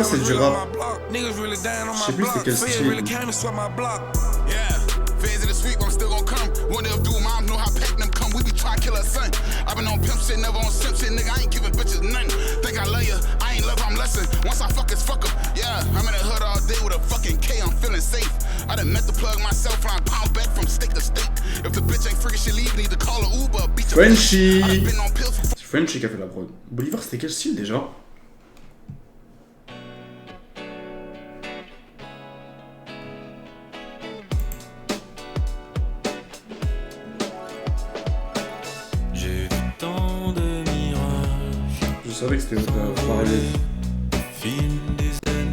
c'est du rap. Niggas really down on Je sais my plus block. c'était quel Feds style. really came and swept my block. Yeah, feds in the street, but I'm still gon' come. One they'll do, mom know how pack them come. We be trying to kill her son. I been on pimp shit, never on simp shit, nigga. I ain't giving bitches nothing. Think I love you, I ain't love, I'm lesson. Once I fuck, it's fuck up. Yeah, I'm in the hood. feeling safe. I done met the plug myself, flying pound back from state to state. If the bitch ain't freaking, she leave, need to call a Uber, beat your Frenchy. I done been on pills for C'est Frenchy qui a fait la prod. Bolivar, c'était quel style déjà? J'ai vu tant de mirages. Je savais que c'était pareil.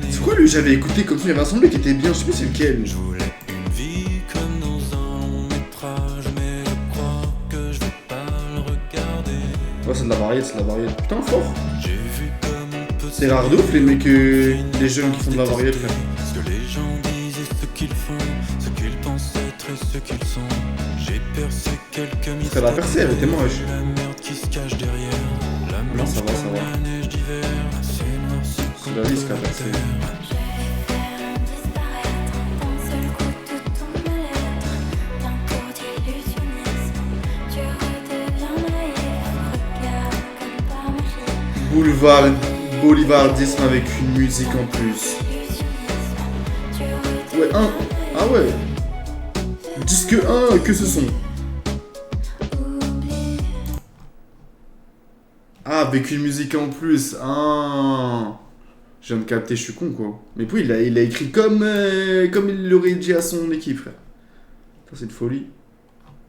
C'est quoi lui j'avais écouté comme ça, il y avait un son de lui qui était bien, je sais plus c'est lequel. Je voulais une vie comme dans un long métrage, mais je crois que je vais pas le regarder. Ouais c'est de la variété, c'est de la variété. Putain fort. J'ai vu comme on peut. C'est rare de ouf les mecs, les jeunes qui font de la variété frère. Ce que les gens disent et ce qu'ils font, ce qu'ils pensent être et ce qu'ils sont. J'ai percé quelques mystères. Elle a percé, elle était moche. La merde qui se cache derrière. La Non ça va, ça va. la neige d'hiver. C'est noir, C'est la liste qui a percé. Boulevardisme avec une musique en plus. Ouais, ah ouais. Disque 1, que ce son. Ah, avec une musique en plus. Ah. Je viens de capter, je suis con quoi. Mais puis il a écrit comme il l'aurait dit à son équipe, frère. Ça, c'est de folie.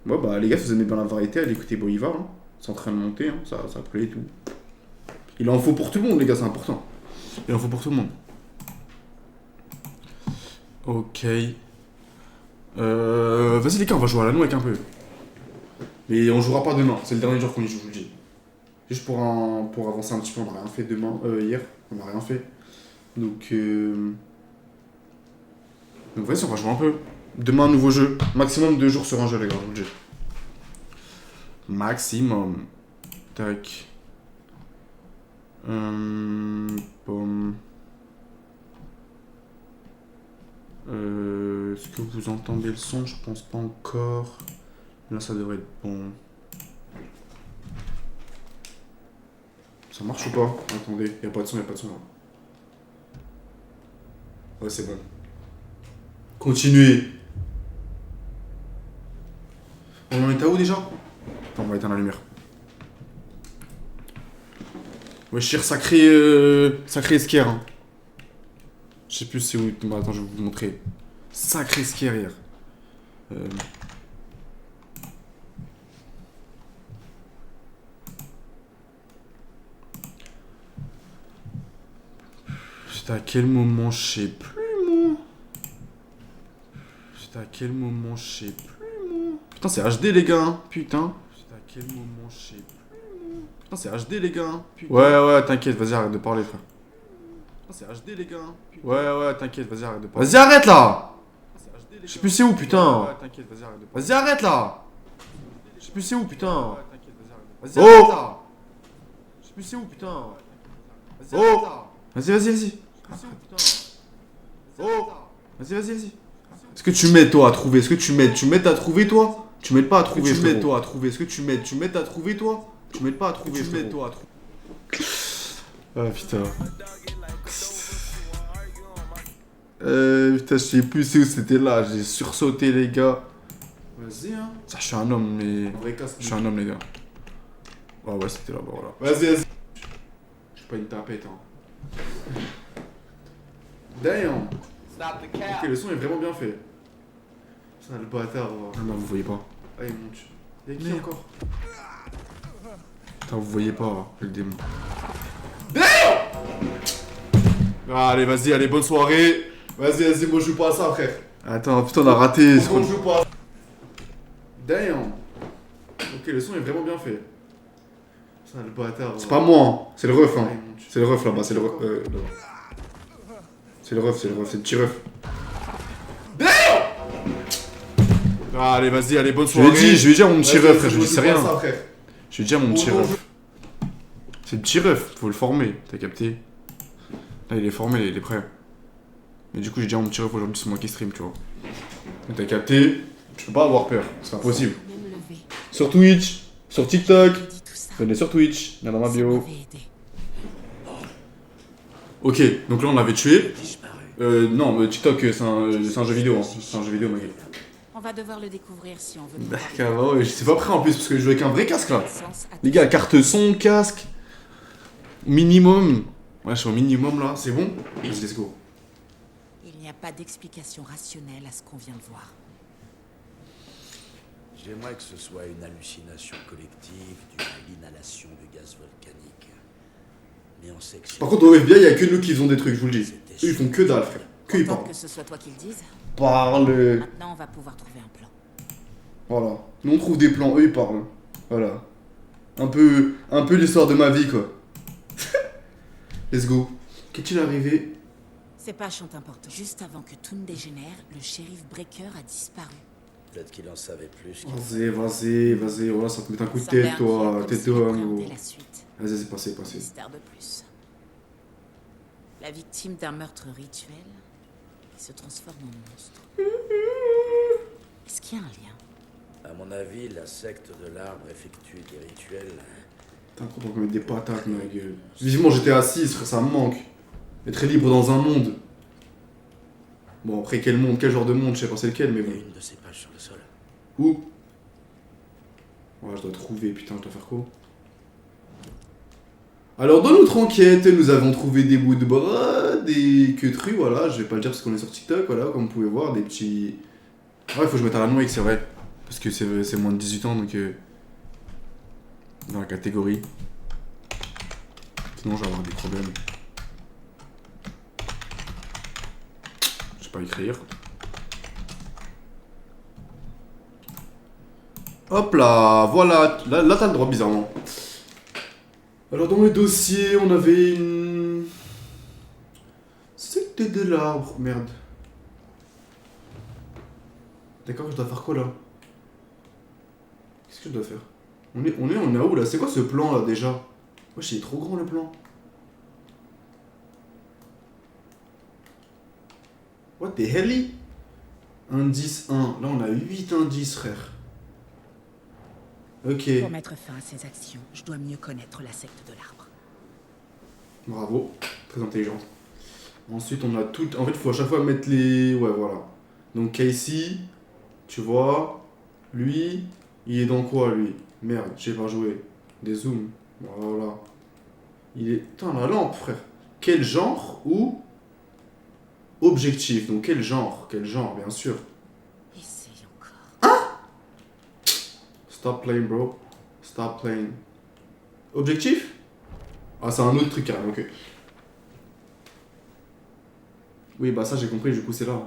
Ouais, bah les gars, vous aimez bien la variété, allez écouter Bolivar. Hein. C'est en train de monter, hein. ça plaît et tout. Il en faut pour tout le monde, les gars, c'est important. Il en faut pour tout le monde. Ok. Vas-y, les gars, on va jouer à la noix avec un peu. Mais on jouera pas demain, c'est le dernier jour qu'on y joue, je vous le dis. Juste pour avancer un petit peu, on n'a rien fait hier, on n'a rien fait. Donc vas-y, on va jouer un peu. Demain, un nouveau jeu. Maximum 2 jours sur un jeu, les gars, je vous le dis. Maximum. Tac. Bon. Est-ce que vous entendez le son? Je pense pas encore. Là, ça devrait être bon. Ça marche ou pas? Attendez, y'a pas de son, là. Ouais, c'est bon. Continuez. On en est à où déjà? Attends, on va éteindre la lumière. Ouais, cher sacré skier. Hein. Je sais plus c'est où. Bon, attends, je vais vous montrer. Sacré skier hier. C'était à quel moment, je sais plus, moi. C'était à quel moment, je sais plus, moi. Putain, c'est HD, les gars. Hein. Putain. C'était à quel moment, je sais plus. Putain, c'est HD les gars. Putain. Ouais, t'inquiète, vas-y, arrête de parler, frère. Putain, c'est HD les gars. Putain. Ouais, t'inquiète, vas-y, arrête de parler. Vas-y, arrête là. Je sais plus c'est où, putain. Ouais, t'inquiète, vas-y, arrête de parler. Vas-y, arrête là. Je sais plus c'est où, putain. Vas-y, arrête là. Je sais plus c'est où, putain. Oh. Vas-y. Oh. Vas-y. Est-ce que tu m'aides, toi, à trouver? Est-ce que tu m'aides à trouver, toi? Tu m'aides pas à trouver, tu m'aides, toi, à trouver. Est-ce que tu m'aides à trouver, toi? Tu m'aides pas à trouver, toi, à trouver. Ah putain. Putain, je sais plus c'est où c'était là, j'ai sursauté les gars. Vas-y hein. Ça, je suis un homme, mais. Je suis un homme, les gars. Ah ouais, c'était là-bas, voilà. Vas-y. Je suis pas une tapette, hein. Damn. Ok, le son est vraiment bien fait. Putain, le bâtard. Non, vous voyez pas. Ah, il monte. Y'a qui encore? Putain, vous voyez pas, le démon. Allez, vas-y, allez, bonne soirée. Vas-y, moi je joue pas à ça, frère. Attends, putain, on a raté. On joue pas à ça. Damn. Ok, le son est vraiment bien fait. Putain, le bâtard. C'est pas moi, hein. C'est le ref, hein. C'est le ref là-bas, c'est le ref. C'est le ref, c'est le petit ref. Damn. Allez, vas-y, allez, bonne soirée. Je vais dire mon petit ref, frère, je lui sais rien. Je vais dire mon petit ref. C'est le petit ref, faut le former, t'as capté? Là, il est formé, il est prêt. Mais du coup, j'ai dit à mon petit ref aujourd'hui, c'est moi qui stream, tu vois. Mais t'as capté? Je peux pas avoir peur, c'est impossible. Sur Twitch, sur TikTok, venez sur Twitch, là dans ma bio. Ok, donc là on l'avait tué. Non, mais TikTok, c'est un jeu vidéo. Hein. C'est un jeu vidéo, ma gueule. On va devoir le découvrir si on veut. D'accord, ouais, je suis pas prêt en plus parce que je joue avec un vrai casque là. Les gars, carte son, casque. Minimum. Ouais, je suis au minimum là, c'est bon? Let's go. Il n'y a pas d'explication rationnelle à ce qu'on vient de voir. J'aimerais que ce soit une hallucination collective due à l'inhalation du gaz volcanique. Mais on sait que par contre, au FBI, il y a que nous qui faisons des trucs, je vous le dis. Eux, ils font que dalle, frère. Que ils parlent. Que ce soit toi qui le dise. Parle. Maintenant, on va pouvoir trouver un plan. Voilà. Nous, on trouve des plans, eux, ils parlent. Voilà. Un peu l'histoire de ma vie, quoi. Let's go. Qu'est-il arrivé? C'est pas chant important. Juste avant que tout ne dégénère, le shérif Breaker a disparu. Peut-être qu'il en savait plus. Vas-y. Voilà, ça te met un coup de tête, toi. Tais-toi, gros. Vas-y, c'est passé. Mystère de plus. La victime d'un meurtre rituel qui se transforme en monstre. Est-ce qu'il y a un lien? À mon avis, la secte de l'arbre effectue des rituels. T'as trop pour mettre des patates, ma gueule. Vivement, j'étais assis, ça me manque. Être libre dans un monde. Bon, après, quel monde, quel genre de monde, je sais pas c'est lequel, mais bon. Il y a une de ces pages sur le sol. Où? Ouais, je dois trouver, putain, je dois faire quoi? Alors, dans notre enquête, nous avons trouvé des bouts de bras, des queutrus, voilà, je vais pas le dire parce qu'on est sur TikTok, voilà, comme vous pouvez voir, des petits... Ouais, faut que je mette à la noix, c'est vrai. Parce que c'est moins de 18 ans, donc... Dans la catégorie. Sinon, je vais avoir des problèmes. Je sais pas écrire. Hop là, voilà. Là t'as le droit, bizarrement. Alors, dans le dossier, on avait une... C'était de l'arbre, merde. D'accord, je dois faire quoi, là? Qu'est-ce que je dois faire? On est où, là? C'est quoi ce plan, là, déjà? Wesh, il est trop grand, le plan. What the hell? Indice 1. Là, on a 8 indices, frère. Ok. Pour mettre fin à ces actions, je dois mieux connaître la secte de l'arbre. Bravo. Très intelligente. Ensuite, on a tout... En fait, il faut à chaque fois mettre les... Ouais, voilà. Donc, Casey, tu vois, lui, il est dans quoi, lui? Merde, j'ai pas joué. Des zooms. Voilà. Il est... Putain, la lampe, frère. Quel genre ou... Objectif. Donc, quel genre? Quel genre, bien sûr. Essaye encore. Hein? Stop playing, bro. Stop playing. Objectif? Ah, c'est un autre truc, carrément, ok. Oui, bah ça, j'ai compris, du coup, c'est là.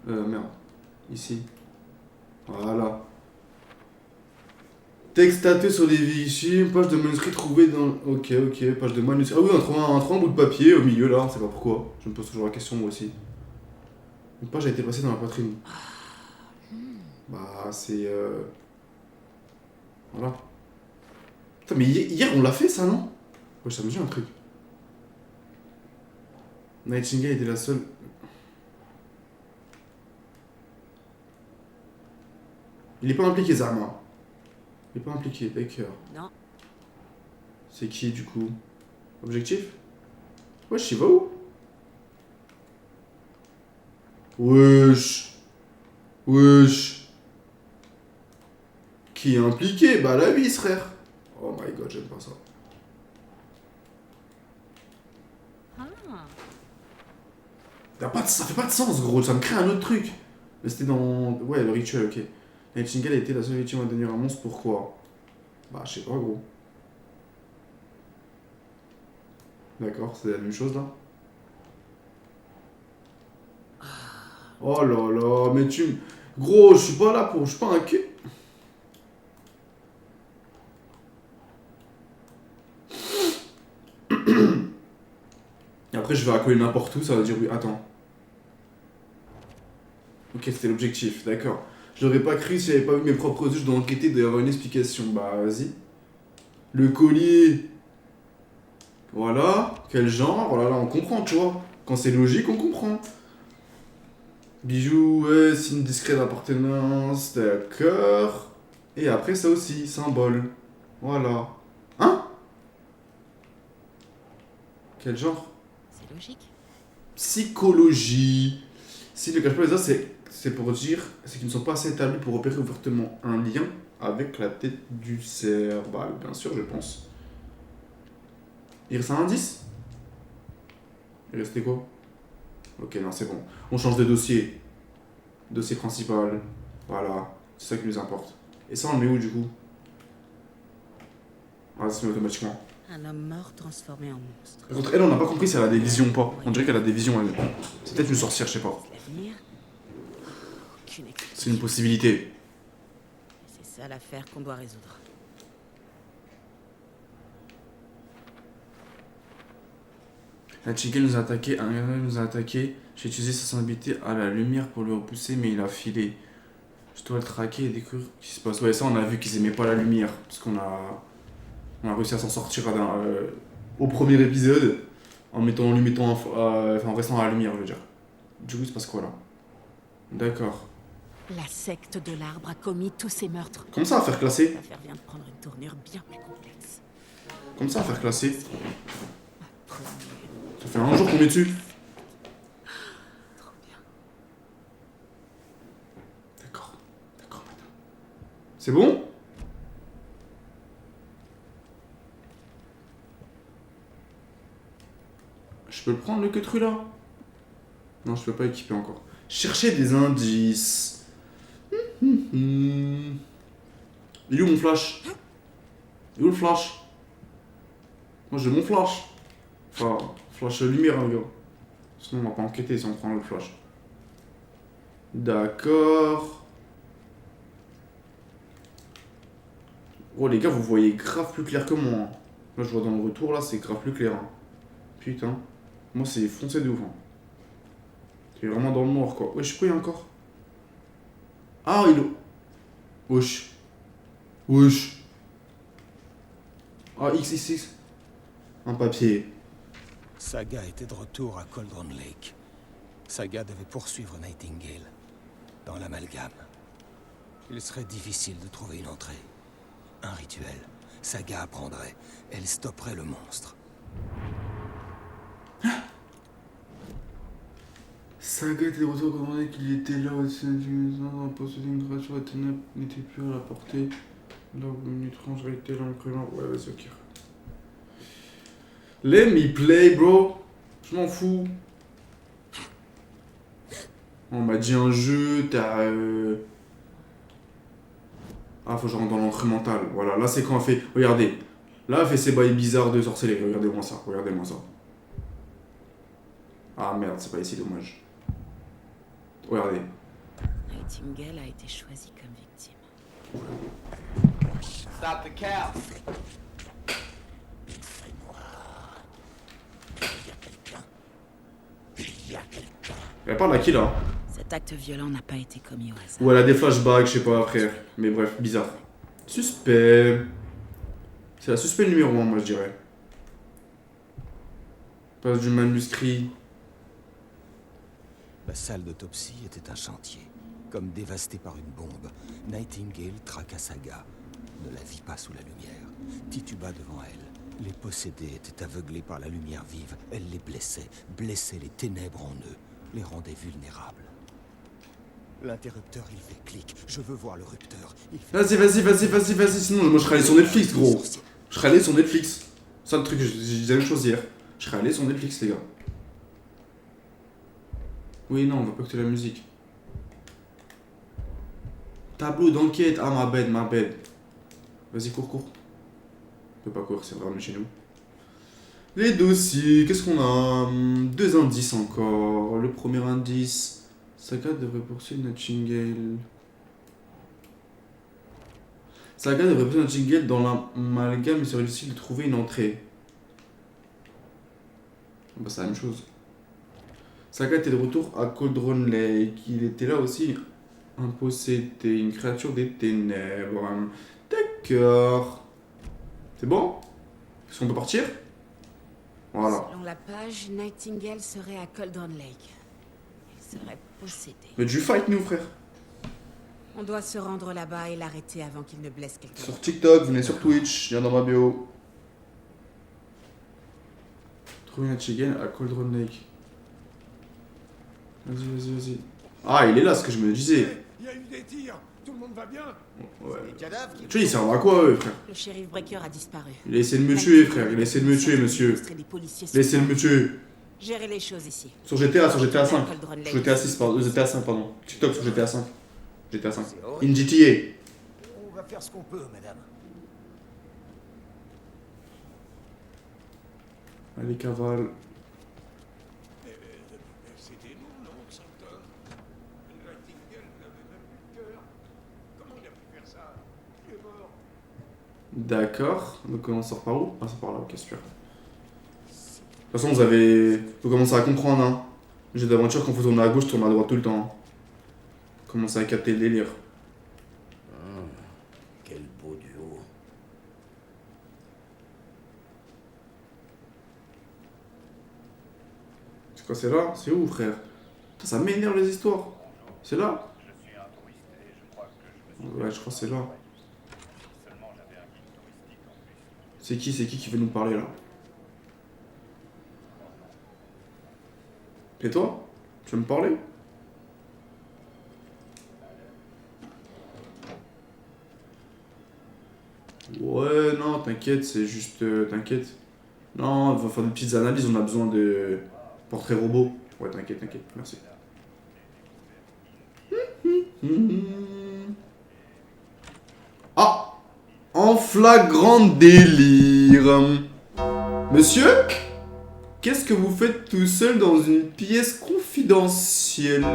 Merde. Ici. Voilà. Texte tatoué sur les véhicules, page de manuscrit trouvée dans... Ok, page de manuscrit... Ah oui, on a trouvé un bout de papier au milieu, là, c'est pas pourquoi. Je me pose toujours la question, moi aussi. Une page a été passée dans la poitrine. Bah, c'est... Voilà. Putain, mais hier, on l'a fait, ça, non? Ouais, ça me dit un truc. Nightingale était la seule... Il est pas impliqué, Zarma. Il est pas impliqué, Baker. Non. C'est qui, du coup? Objectif? Ouais, je sais pas où. Wesh. Qui est impliqué? Bah la vis, frère. Oh my god, j'aime pas ça. Ça fait pas de sens, gros. Ça me crée un autre truc. Mais c'était dans... Ouais, le rituel, ok. Nightingale a été la seule victime à devenir un monstre, pourquoi? Bah, je sais pas, gros. D'accord, c'est la même chose, là. Oh là là, mais tu... Gros, je suis pas là pour... Je suis pas un cul. Et après, je vais accoler n'importe où, ça va dire oui. Attends. Ok, c'était l'objectif, d'accord. Je l'aurais pas cru si j'avais pas vu mes propres yeux, je dois enquêter, il doit y avoir une explication. Bah, vas-y. Le collier. Voilà. Quel genre? Voilà, là, on comprend, tu vois. Quand c'est logique, on comprend. Bijoux, ouais, signe discret d'appartenance, d'accord. Et après, ça aussi, symbole. Voilà. Hein? Quel genre? C'est logique. Psychologie. Si ne cache pas les os, c'est pour dire c'est qu'ils ne sont pas assez établis pour repérer ouvertement un lien avec la tête du cerf. Bah, bien sûr, je pense. Il reste un indice? Il restait quoi? Ok, non, c'est bon. On change de dossier. Dossier principal. Voilà. C'est ça qui nous importe. Et ça, on le met où du coup? Ah, ça se met automatiquement. Un homme mort transformé en monstre. Par contre, elle, on n'a pas compris si elle a des visions ou pas. On dirait qu'elle a des visions, elle. C'est peut-être une sorcière, je sais pas. L'avenir? Aucune explication. C'est une possibilité. Et c'est ça l'affaire qu'on doit résoudre. La Chigel nous a attaqué, un gars nous a attaqué. J'ai utilisé sa sensibilité à la lumière pour le repousser, mais il a filé. Je dois le traquer et découvrir ce qui se passe. Ouais, ça, on a vu qu'ils aimaient pas la lumière. Parce qu'on a réussi à s'en sortir au premier épisode en restant à la lumière, je veux dire. Du coup, il se passe quoi là? D'accord. La secte de l'arbre a commis tous ces meurtres. Comment ça, à faire classer? L'affaire vient de prendre une tournure bien plus complexe. Comme ça, à faire classer? Ça fait un jour qu'on est dessus. Trop bien. D'accord, madame. C'est bon? Je peux le prendre le queutru là? Non, je peux pas équiper encore. Chercher des indices. Il est où mon flash? Il est où le flash? Moi j'ai mon flash. Enfin, flash lumière, hein, gars. Sinon on va pas enquêter si on prend le flash. D'accord. Oh les gars, vous voyez grave plus clair que moi. Hein. Là je vois dans le retour, là c'est grave plus clair. Hein. Putain. Moi c'est foncé de ouf. Hein. C'est vraiment dans le noir quoi. Wesh, pourquoi il y a encore? Ah, il est... Wesh. Wesh. Ah, XXX. Un papier. Saga était de retour à Cauldron Lake. Saga devait poursuivre Nightingale. Dans l'amalgame. Il serait difficile de trouver une entrée. Un rituel. Saga apprendrait. Elle stopperait le monstre. Saga était de retour quand on dit qu'il était là aussi dans posséder une créature et ténèbres n'était plus à la portée. Là où une étrange réalité l'incrément. Ouais, vas-y, ok. Let me play, bro. Je m'en fous. On m'a dit un jeu, t'as... Ah, faut que je rentre dans l'encre mentale. Voilà, là c'est quand elle fait... Regardez. Là, elle fait ses bails bizarres de sorcellerie. Regardez-moi ça, regardez-moi ça. Ah merde, c'est pas ici, dommage. Regardez. Nightingale a été choisi comme victime. Stop the cap. Elle parle à qui là? Cet acte violent n'a pas été commis au hasard. Ou elle a des flashbacks, je sais pas, frère. Mais bref, bizarre. Suspect. C'est la suspect numéro 1, moi je dirais. Passe du manuscrit. La salle d'autopsie était un chantier. Comme dévastée par une bombe, Nightingale traqua Saga. Ne la vit pas sous la lumière. Tituba devant elle. Les possédés étaient aveuglés par la lumière vive. Elle les blessait, blessait les ténèbres en eux, les rendait vulnérables. L'interrupteur, il fait clic. Je veux voir le rupteur. Vas-y. Sinon, moi je serais allé sur Netflix, gros. Je serais allé sur Netflix. Ça, le truc, je disais la même chose hier. Je serais allé sur Netflix, les gars. Oui, non, on va pas écouter la musique. Tableau d'enquête. Ah, ma bad. Vas-y, cours. On peut pas courir, c'est vraiment chez nous. Les dossiers, qu'est-ce qu'on a? 2 indices encore. Le premier indice, Saga devrait poursuivre Nightingale. Saga devrait poursuivre Nightingale dans l'amalgame, il serait difficile de trouver une entrée. Bah, c'est la même chose. Saga était de retour à Cauldron Lake. Il était là aussi, un possédé, une créature des ténèbres. D'accord. C'est bon? Est-ce qu'on peut partir? Voilà. Selon la page, Nightingale serait à Cauldron Lake. Il serait possédé. Mais du fight, nous, frère. On doit se rendre là-bas et l'arrêter avant qu'il ne blesse quelqu'un. Sur TikTok, venez sur Twitch, lien dans ma bio. Trouver Nightingale à Cauldron Lake. Vas-y. Ah, il est là, ce que je me disais. Il y a eu des tirs. Tout le monde va bien? Ouais. Tu vois, ils servent à quoi, eux, frère? Le shérif Breaker a disparu. Il a essayé de me tuer, frère. Il a essayé de me tuer, monsieur. Il a essayé de me tuer. Gérer les choses ici. Sur GTA 5. Sur GTA 6, pardon. GTA 5, pardon. TikTok sur GTA 5. GTA 5. In GTA. On va faire ce qu'on peut, madame. Allez, cavale. C'était nous, non, Santon? Nightingale n'avait même plus de cœur. Comment il a pu faire ça? Il est mort. D'accord. Donc on sort par où? Ah, c'est par là, ok, super. De toute façon, vous commencez à comprendre, hein. Jeu d'aventure, quand vous tournez à gauche, tournez à droite tout le temps. Hein. Commencez à capter le délire. Quel beau duo. C'est quoi, c'est là? C'est où, frère? Putain, ça m'énerve les histoires. C'est là? Ouais, je crois que c'est là. C'est qui veut nous parler, là? Et toi? Tu veux me parler? Ouais, non, t'inquiète, c'est juste... t'inquiète. Non, on va faire des petites analyses, on a besoin de... portrait robot. Ouais, t'inquiète, merci. Ah! En flagrant délire. Monsieur? Qu'est-ce que vous faites tout seul dans une pièce confidentielle?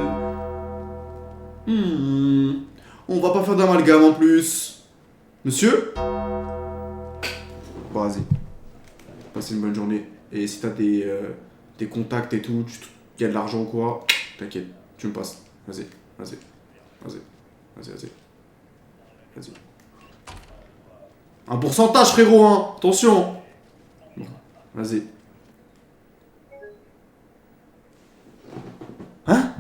On va pas faire d'amalgame en plus. Monsieur? Bon, vas-y. Passez une bonne journée. Et si t'as des contacts et tout, y a de l'argent ou quoi, t'inquiète, tu me passes. Vas-y. Un pourcentage, frérot, hein. Attention. Bon, vas-y. Hein?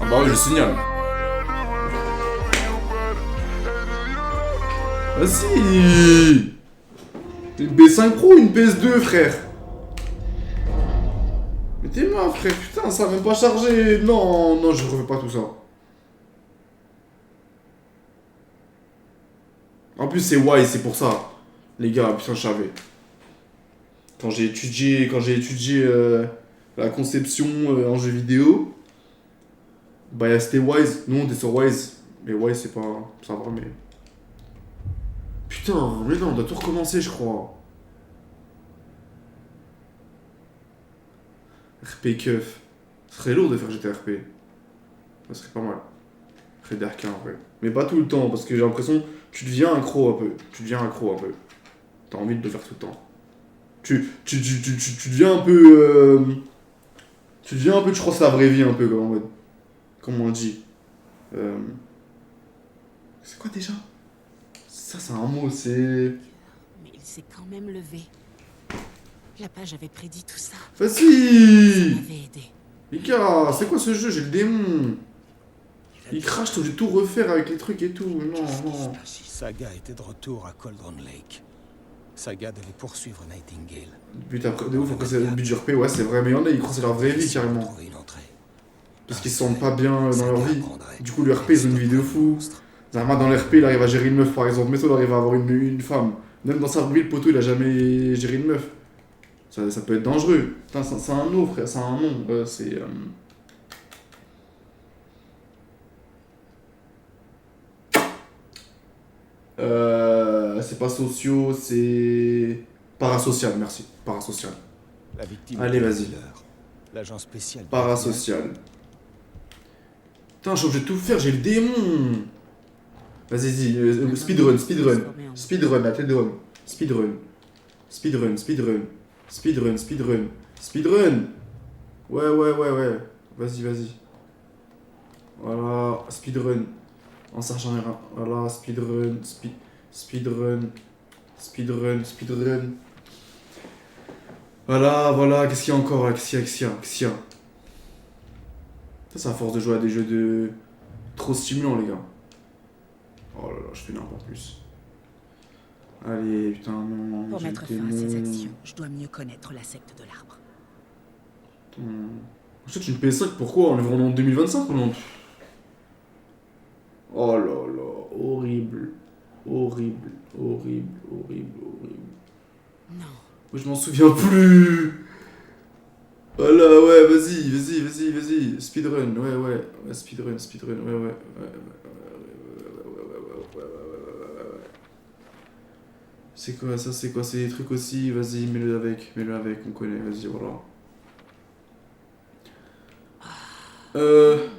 Ah bah oui, je signale. Vas-y. Une PS5 Pro ou une PS2, frère? Mettez-moi, frère, putain, ça va même pas charger. Non, je refais pas tout ça. En plus, c'est Wise, c'est pour ça. Les gars, putain, je savais. Quand j'ai étudié la conception en jeu vidéo, bah c'était Wise. Nous, on était sur Wise. Mais Wise, c'est pas... ça va, mais... Putain, mais non, on doit tout recommencer, je crois. RP keuf. Ce serait lourd de faire GTRP. Ça serait pas mal. Red Arcane, en vrai. Mais pas tout le temps, parce que j'ai l'impression que tu deviens accro un peu. T'as envie de le faire tout le temps. Tu deviens un peu... tu deviens un peu, je crois, c'est la vraie vie, un peu, comme en mode... Comment on dit c'est quoi déjà? Ça, c'est un mot, c'est... Mais il s'est quand même levé. La page avait prédit tout ça. Vas-y! Ça m'avait aidé. Les gars, c'est quoi ce jeu? J'ai le démon. Il crache, t'es obligé de tout refaire avec les trucs et tout. Non. Saga était de retour à Cauldron Lake. Saga devait poursuivre Nightingale. But après, de ouf, après c'est le but du RP, ouais, c'est vrai, mais il y en a, ils croient que c'est leur vraie vie carrément. Parce qu'ils se sentent pas bien dans leur vie. Du coup, le RP, ils ont une vie de fou. Zama, dans le RP, il arrive à gérer une meuf par exemple. Meto, il arrive à avoir une femme. Même dans sa vie, le poteau, il a jamais géré une meuf. Ça peut être dangereux. Putain, c'est un nom, frère, c'est un nom. C'est. C'est pas sociaux, c'est. Parasocial, merci. Parasocial. La victime. Allez, vas-y. L'agent spécial. Parasocial. Putain, je suis obligé de tout faire, j'ai le démon. Vas-y, speedrun, la tête de homme. Speedrun. Ouais. Vas-y. Voilà, speedrun. En sachant rien. Voilà, speedrun. Voilà, qu'est-ce qu'il y a encore là? Qu'est-ce qu'il y a? Ça, c'est à force de jouer à des jeux de... trop stimulants, les gars. Oh là là, je fais n'importe plus. Allez, putain, non. Pour j'ai mettre le fin à ces démon. actions, je dois mieux connaître la secte de l'arbre. Attends. Achète une PS5, pourquoi? On est vraiment en 2025 ou non? Oh là là, horrible. Horrible, horrible, horrible, horrible. Non. Je m'en souviens plus. Voilà, ouais, vas-y. Speedrun, ouais, speedrun, ouais. C'est quoi ça, c'est quoi? C'est des trucs aussi, vas-y, mets-le avec, on connaît, vas-y, voilà. Je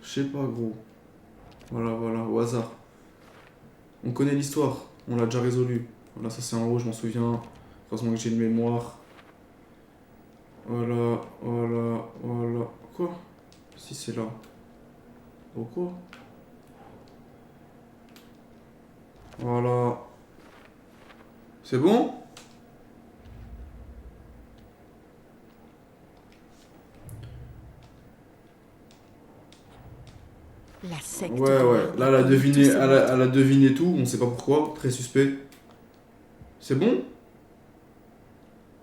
sais pas, gros. Voilà, au hasard. On connaît l'histoire, on l'a déjà résolu. Voilà, ça c'est en haut, je m'en souviens. Heureusement que j'ai une mémoire. Voilà. Quoi? Si c'est là. Pourquoi? Voilà. C'est bon? La secte. Ouais. Là, elle a deviné tout, on sait pas pourquoi. Très suspect. C'est bon?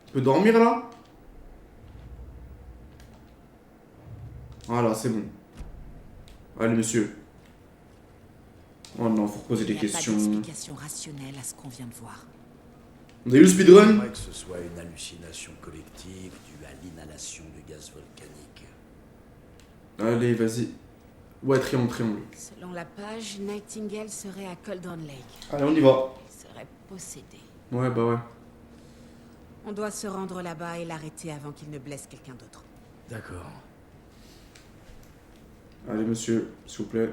Tu peux dormir là? Voilà, c'est bon. Allez, monsieur. Oh non, faut poser des questions. Il n'y a pas d'explication rationnelle à ce qu'on vient de voir. On a eu le speedrun? Que ce soit une hallucination collective due à l'inhalation du gaz volcanique. Allez, vas-y. Ouais, triangle. Selon la page, Nightingale serait à Cauldron Lake. Allez, on y va. Il serait possédé. Ouais, bah ouais. On doit se rendre là-bas et l'arrêter avant qu'il ne blesse quelqu'un d'autre. D'accord. Allez, monsieur, s'il vous plaît.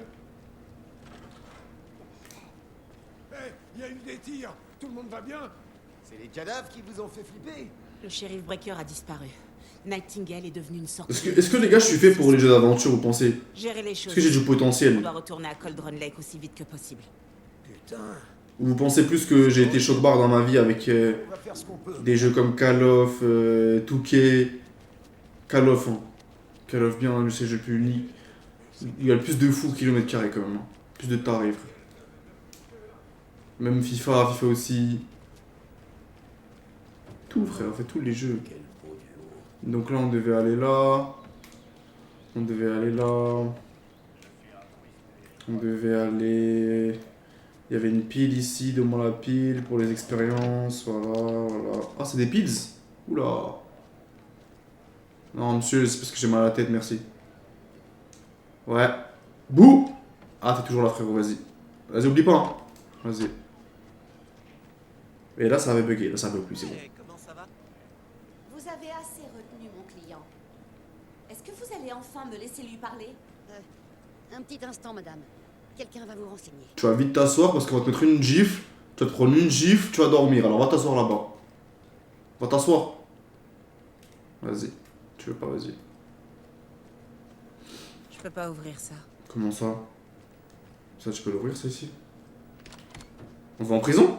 Il y a eu des tirs. Tout le monde va bien? C'est les cadavres qui vous ont fait flipper? Le shérif Breaker a disparu. Nightingale est devenu une sorte Est-ce que les gars, je suis fait pour les jeux d'aventure, vous pensez? Gérer les choses. Est-ce que j'ai du potentiel? On doit retourner à Cauldron Lake aussi vite que possible. Putain. Ou vous pensez plus que j'ai été choc-bar dans ma vie avec des jeux comme Call of, 2K, Call of, hein. Call of bien, c'est le jeu le plus unique. Il y a le plus de fous kilomètres carrés quand même. Hein. Plus de tarés, frère. Même FIFA aussi. Tout, frère, en fait, tous les jeux. Donc là, on devait aller là. On devait aller... Il y avait une pile ici, donne-moi la pile pour les expériences, voilà. Ah, c'est des piles? Oula. Non, monsieur, c'est parce que j'ai mal à la tête, merci. Ouais. Bouh! Ah, t'es toujours là, frérot, vas-y. Vas-y, oublie pas, hein. Vas-y. Et là, ça avait bugué, là, ça bug plus, c'est bon. Comment ça va? Vous avez assez retenu mon client. Est-ce que vous allez enfin me laisser lui parler? Un petit instant, madame. Quelqu'un va vous renseigner. Tu vas vite t'asseoir parce qu'on va te mettre une gifle. Tu vas te prendre une gifle, tu vas dormir. Alors va t'asseoir là-bas. Va t'asseoir. Vas-y. Tu veux pas, vas-y. Je peux pas ouvrir ça. Comment ça? Ça, tu peux l'ouvrir, ça, ici? On va en prison?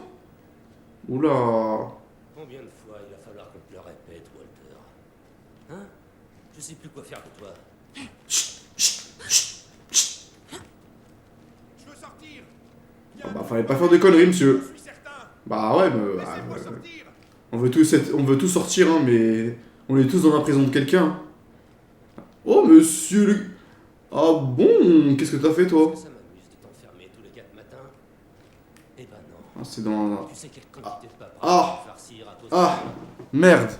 Oula. Combien de fois il va falloir qu'on te le répète, Walter? Hein? Je sais plus quoi faire de toi. Je veux sortir. Ah bah, fallait pas faire de conneries, monsieur. Bah ouais, mais... on veut tous sortir, hein, mais... On est tous dans la prison de quelqu'un. Oh, monsieur le... Ah bon? Qu'est-ce que t'as fait, toi? Ça m'amuse de t'enfermer tous les 4 matins. Eh ben non. Ah, c'est dans... Tu sais quelle quantité de paperasse Ah! à farcir à toi. Ah! Merde!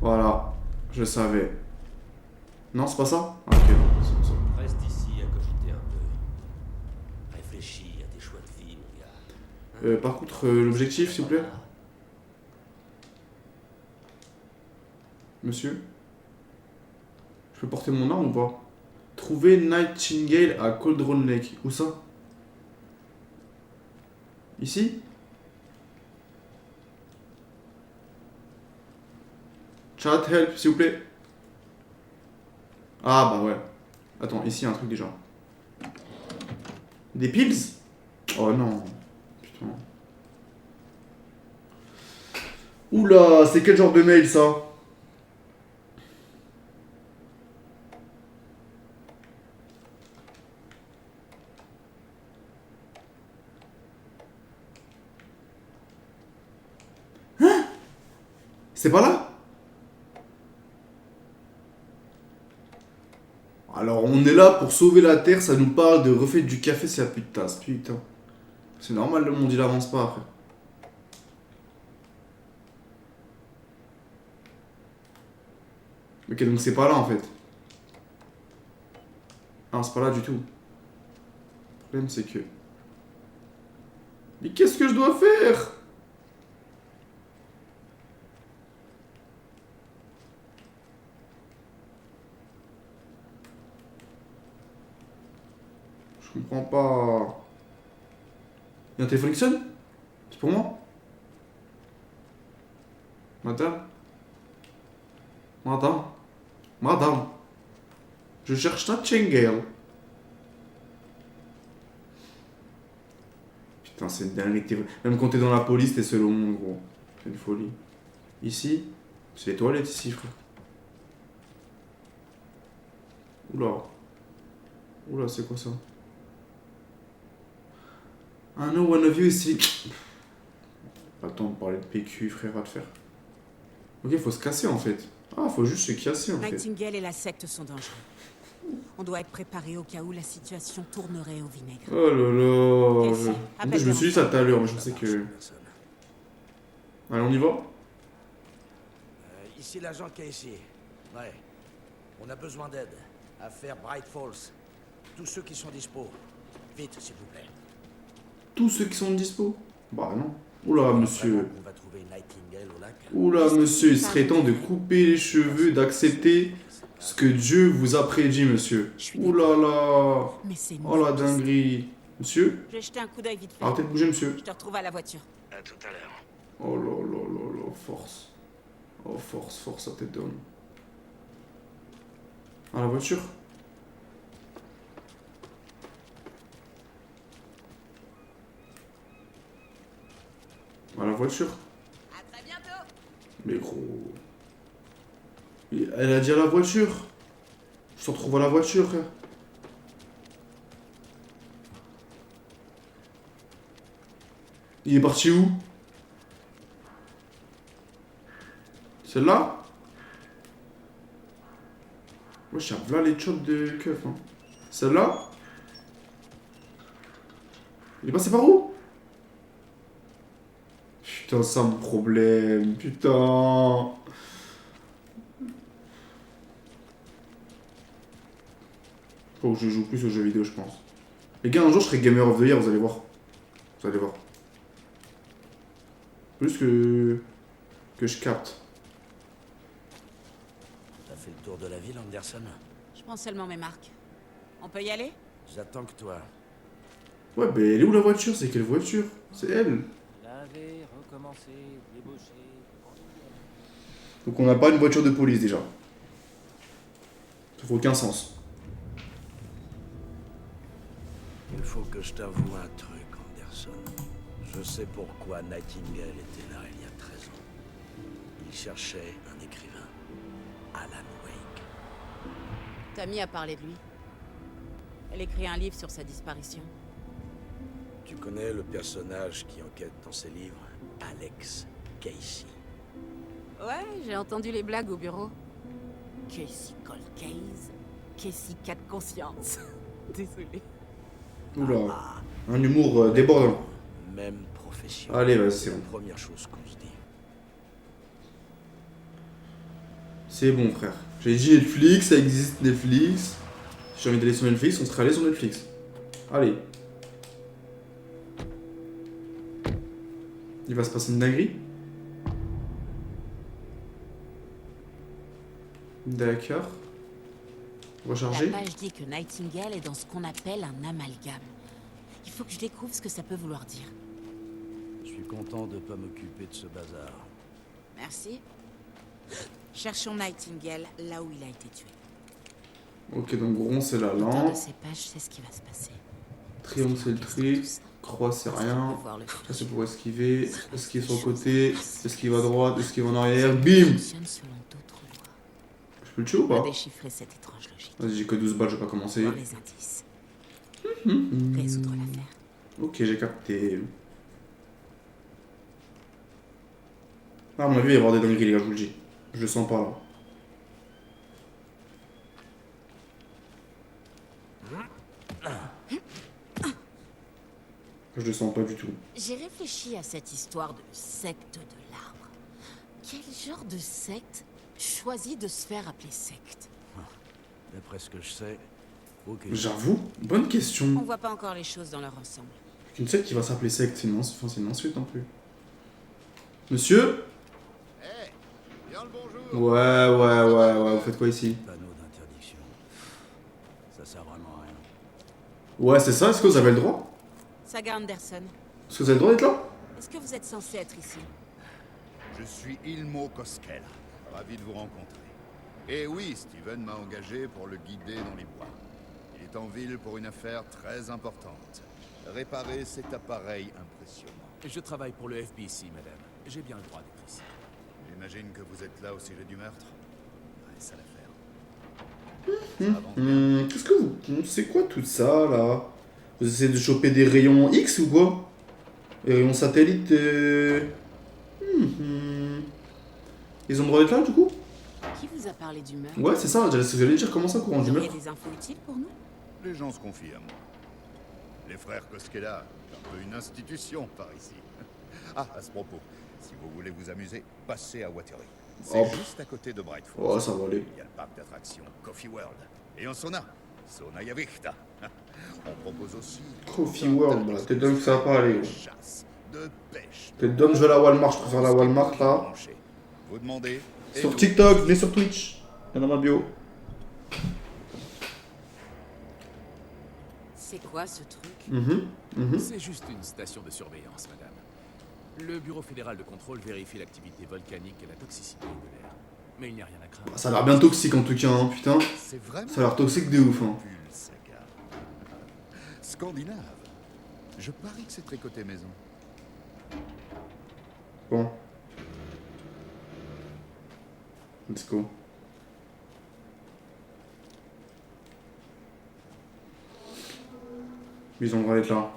Voilà. Je le savais. Non, c'est pas ça? Ah, ok. C'est ça. Reste ici à cogiter un peu. Réfléchis à tes choix de vie, mon gars. Par contre, l'objectif, s'il vous plaît? Monsieur? Je peux porter mon arme ou pas? Trouver Nightingale à Cauldron Lake. Où ça? Ici? Chat, help, s'il vous plaît. Ah bah ouais. Attends, ici il y a un truc déjà. Des pills? Oh non. Putain. Oula, c'est quel genre de mail ça? C'est pas là? Alors on est là pour sauver la terre, ça nous parle de refait du café, c'est la plus de tasse, putain. C'est normal, le monde il avance pas après. Ok, donc c'est pas là en fait. Ah, c'est pas là du tout. Le problème c'est que... Mais qu'est-ce que je dois faire? Je comprends pas. Il y a un téléphone qui sonne? C'est pour moi? Madame? Madame? Madame? Je cherche Nightingale. Putain, c'est une dinguerie. Même quand t'es dans la police, t'es seul au monde, gros. C'est une folie. Ici, c'est les toilettes ici, frère. Oula. Oula, c'est quoi ça? I know one of you ici. Pas le temps de parler de PQ, frère, va te faire. Ok, faut se casser en fait. Ah, faut juste se casser en fait. Nightingale et la secte sont dangereux. On doit être préparé au cas où la situation tournerait au vinaigre. Oh là là. Casey, En plus, je me suis dit ça tout à l'heure, mais je sais que... Allez, on y va? Ici l'agent Casey. Ouais. On a besoin d'aide. Affaire Bright Falls. Tous ceux qui sont dispo. Vite, s'il vous plaît. Tous ceux qui sont dispo? Bah non. Oula, monsieur. On va trouver Nightingale au lac. Oula, monsieur, il serait temps de couper les cheveux, d'accepter ce que Dieu vous a prédit, monsieur. Oula là. Oh la dinguerie. Monsieur? Je vais jeter un coup d'œil vite fait. Arrêtez de bouger, monsieur. Je te retrouve à la voiture. À tout à l'heure. Oh là là là là, force. Oh, force, force à tête d'homme. À la voiture? À la voiture? À très bientôt. Mais gros... Elle a dit à la voiture. Je te retrouve à la voiture, frère. Il est parti où? Celle-là? Moi, j'ai là les chops de keuf. Hein. Celle-là? Il est passé par où? Putain, ça me problème. Putain. Faut que je joue plus aux jeux vidéo, je pense. Les gars, un jour, je serai Gamer of the Year, vous allez voir. Vous allez voir. Plus que je capte. T'as fait le tour de la ville, Anderson? Je prends seulement mes marques. On peut y aller? J'attends que toi. Ouais, mais elle est où la voiture? C'est quelle voiture? C'est elle. Laver, recommencer, débaucher. Donc on n'a pas une voiture de police déjà. Ça fait aucun sens. Il faut que je t'avoue un truc, Anderson. Je sais pourquoi Nightingale était là il y a 13 ans. Il cherchait un écrivain, Alan Wake. Tammy a parlé de lui. Elle écrit un livre sur sa disparition. Tu connais le personnage qui enquête dans ses livres? Alex Casey. Ouais, j'ai entendu les blagues au bureau. Casey Cold Case, Casey 4 Conscience. Désolé. Oula, un humour débordant. Même profession. Allez, vas-y, c'est la bon. première chose qu'on se dit. C'est bon, frère. J'ai dit Netflix, ça existe Netflix. Si j'ai envie d'aller sur Netflix, on serait allé sur Netflix. Allez. Il va se passer une dinguerie. D'accord. Recharger. La page dit que Nightingale est dans ce qu'on appelle un amalgame. Il faut que je découvre ce que ça peut vouloir dire. Je suis content de pas m'occuper de ce bazar. Merci. Cherchons Nightingale là où il a été tué. Ok, donc rond c'est la L'auteur lampe. de ces pages sait ce qui va se passer. Triangle c'est le trick. Croix c'est rien. Ça c'est pour esquiver. Esquive sur le côté. Esquive à droite. Esquive en arrière. Bim! Je peux le tuer ou pas? Déchiffrer cette étrange logique. Vas-y, j'ai que 12 balles, je vais pas commencer. Voir les indices. Résoudre l'affaire. Ok, j'ai capté. Ah, à mon avis, il va y avoir des dingueries, les gars, je vous le dis. Je le sens pas là. Je le sens pas du tout. J'ai réfléchi à cette histoire de secte de l'arbre. Quel genre de secte choisit de se faire appeler secte? D'après ce que je sais, aucune. J'avoue, bonne On question. voit pas encore les choses dans leur ensemble. Une secte qui va s'appeler secte, c'est une insulte non plus. Monsieur? Ouais, vous faites quoi ici? Panneau d'interdiction. Ça sert vraiment à rien. Ouais, c'est ça, est-ce que vous avez le droit? Saga Anderson, Est-ce que vous avez le droit d'être là? est-ce que vous êtes censé être ici? Je suis Ilmo Koskela, ravi de vous rencontrer. Et oui, Steven m'a engagé pour le guider dans les bois. Il est en ville pour une affaire très importante. Réparer cet appareil impressionnant. Je travaille pour le FBC, madame. J'ai bien le droit d'être ici. J'imagine que vous êtes là au sujet du meurtre. Ouais, ça l'affaire. Qu'est-ce que vous... C'est quoi tout ça, là? Vous essayez de choper des rayons X ou quoi? Des rayons satellites Ils ont le droit d'être là, du coup? Qui vous a parlé du meurtre? Ouais, c'est ça, j'allais dire comment ça, courant du Vous auriez meurtre. des infos utiles pour nous? Les gens se confient à moi. Les frères Koskela, un peu une institution par ici. Ah, à ce propos, si vous voulez vous amuser, passez à Watery. C'est Oh. juste à côté de Brightford. Oh, ça va aller. Il y a le parc d'attractions Coffee World. Et en sauna, Sauna Yavichta. On propose aussi... Coffee World, là, t'es dingue que ça va pas aller. Chasse, de pêche... T'es dingue, je vais à la Walmart, je préfère la Walmart, là. Vous demandez... et Sur nous- TikTok, venez sur Twitch. Il y en a dans ma bio. C'est quoi ce truc? C'est juste une station de surveillance, madame. Le Bureau fédéral de contrôle vérifie l'activité volcanique et la toxicité de l'air. Mais il n'y a rien à craindre. Ça a l'air bien toxique en tout cas, hein, putain. C'est vraiment Ça a l'air toxique de ouf, hein. Pulse, Saga. Scandinave. Je parie que c'est tricoté maison. Bon. Let's go. Ils ont le droit d'être là.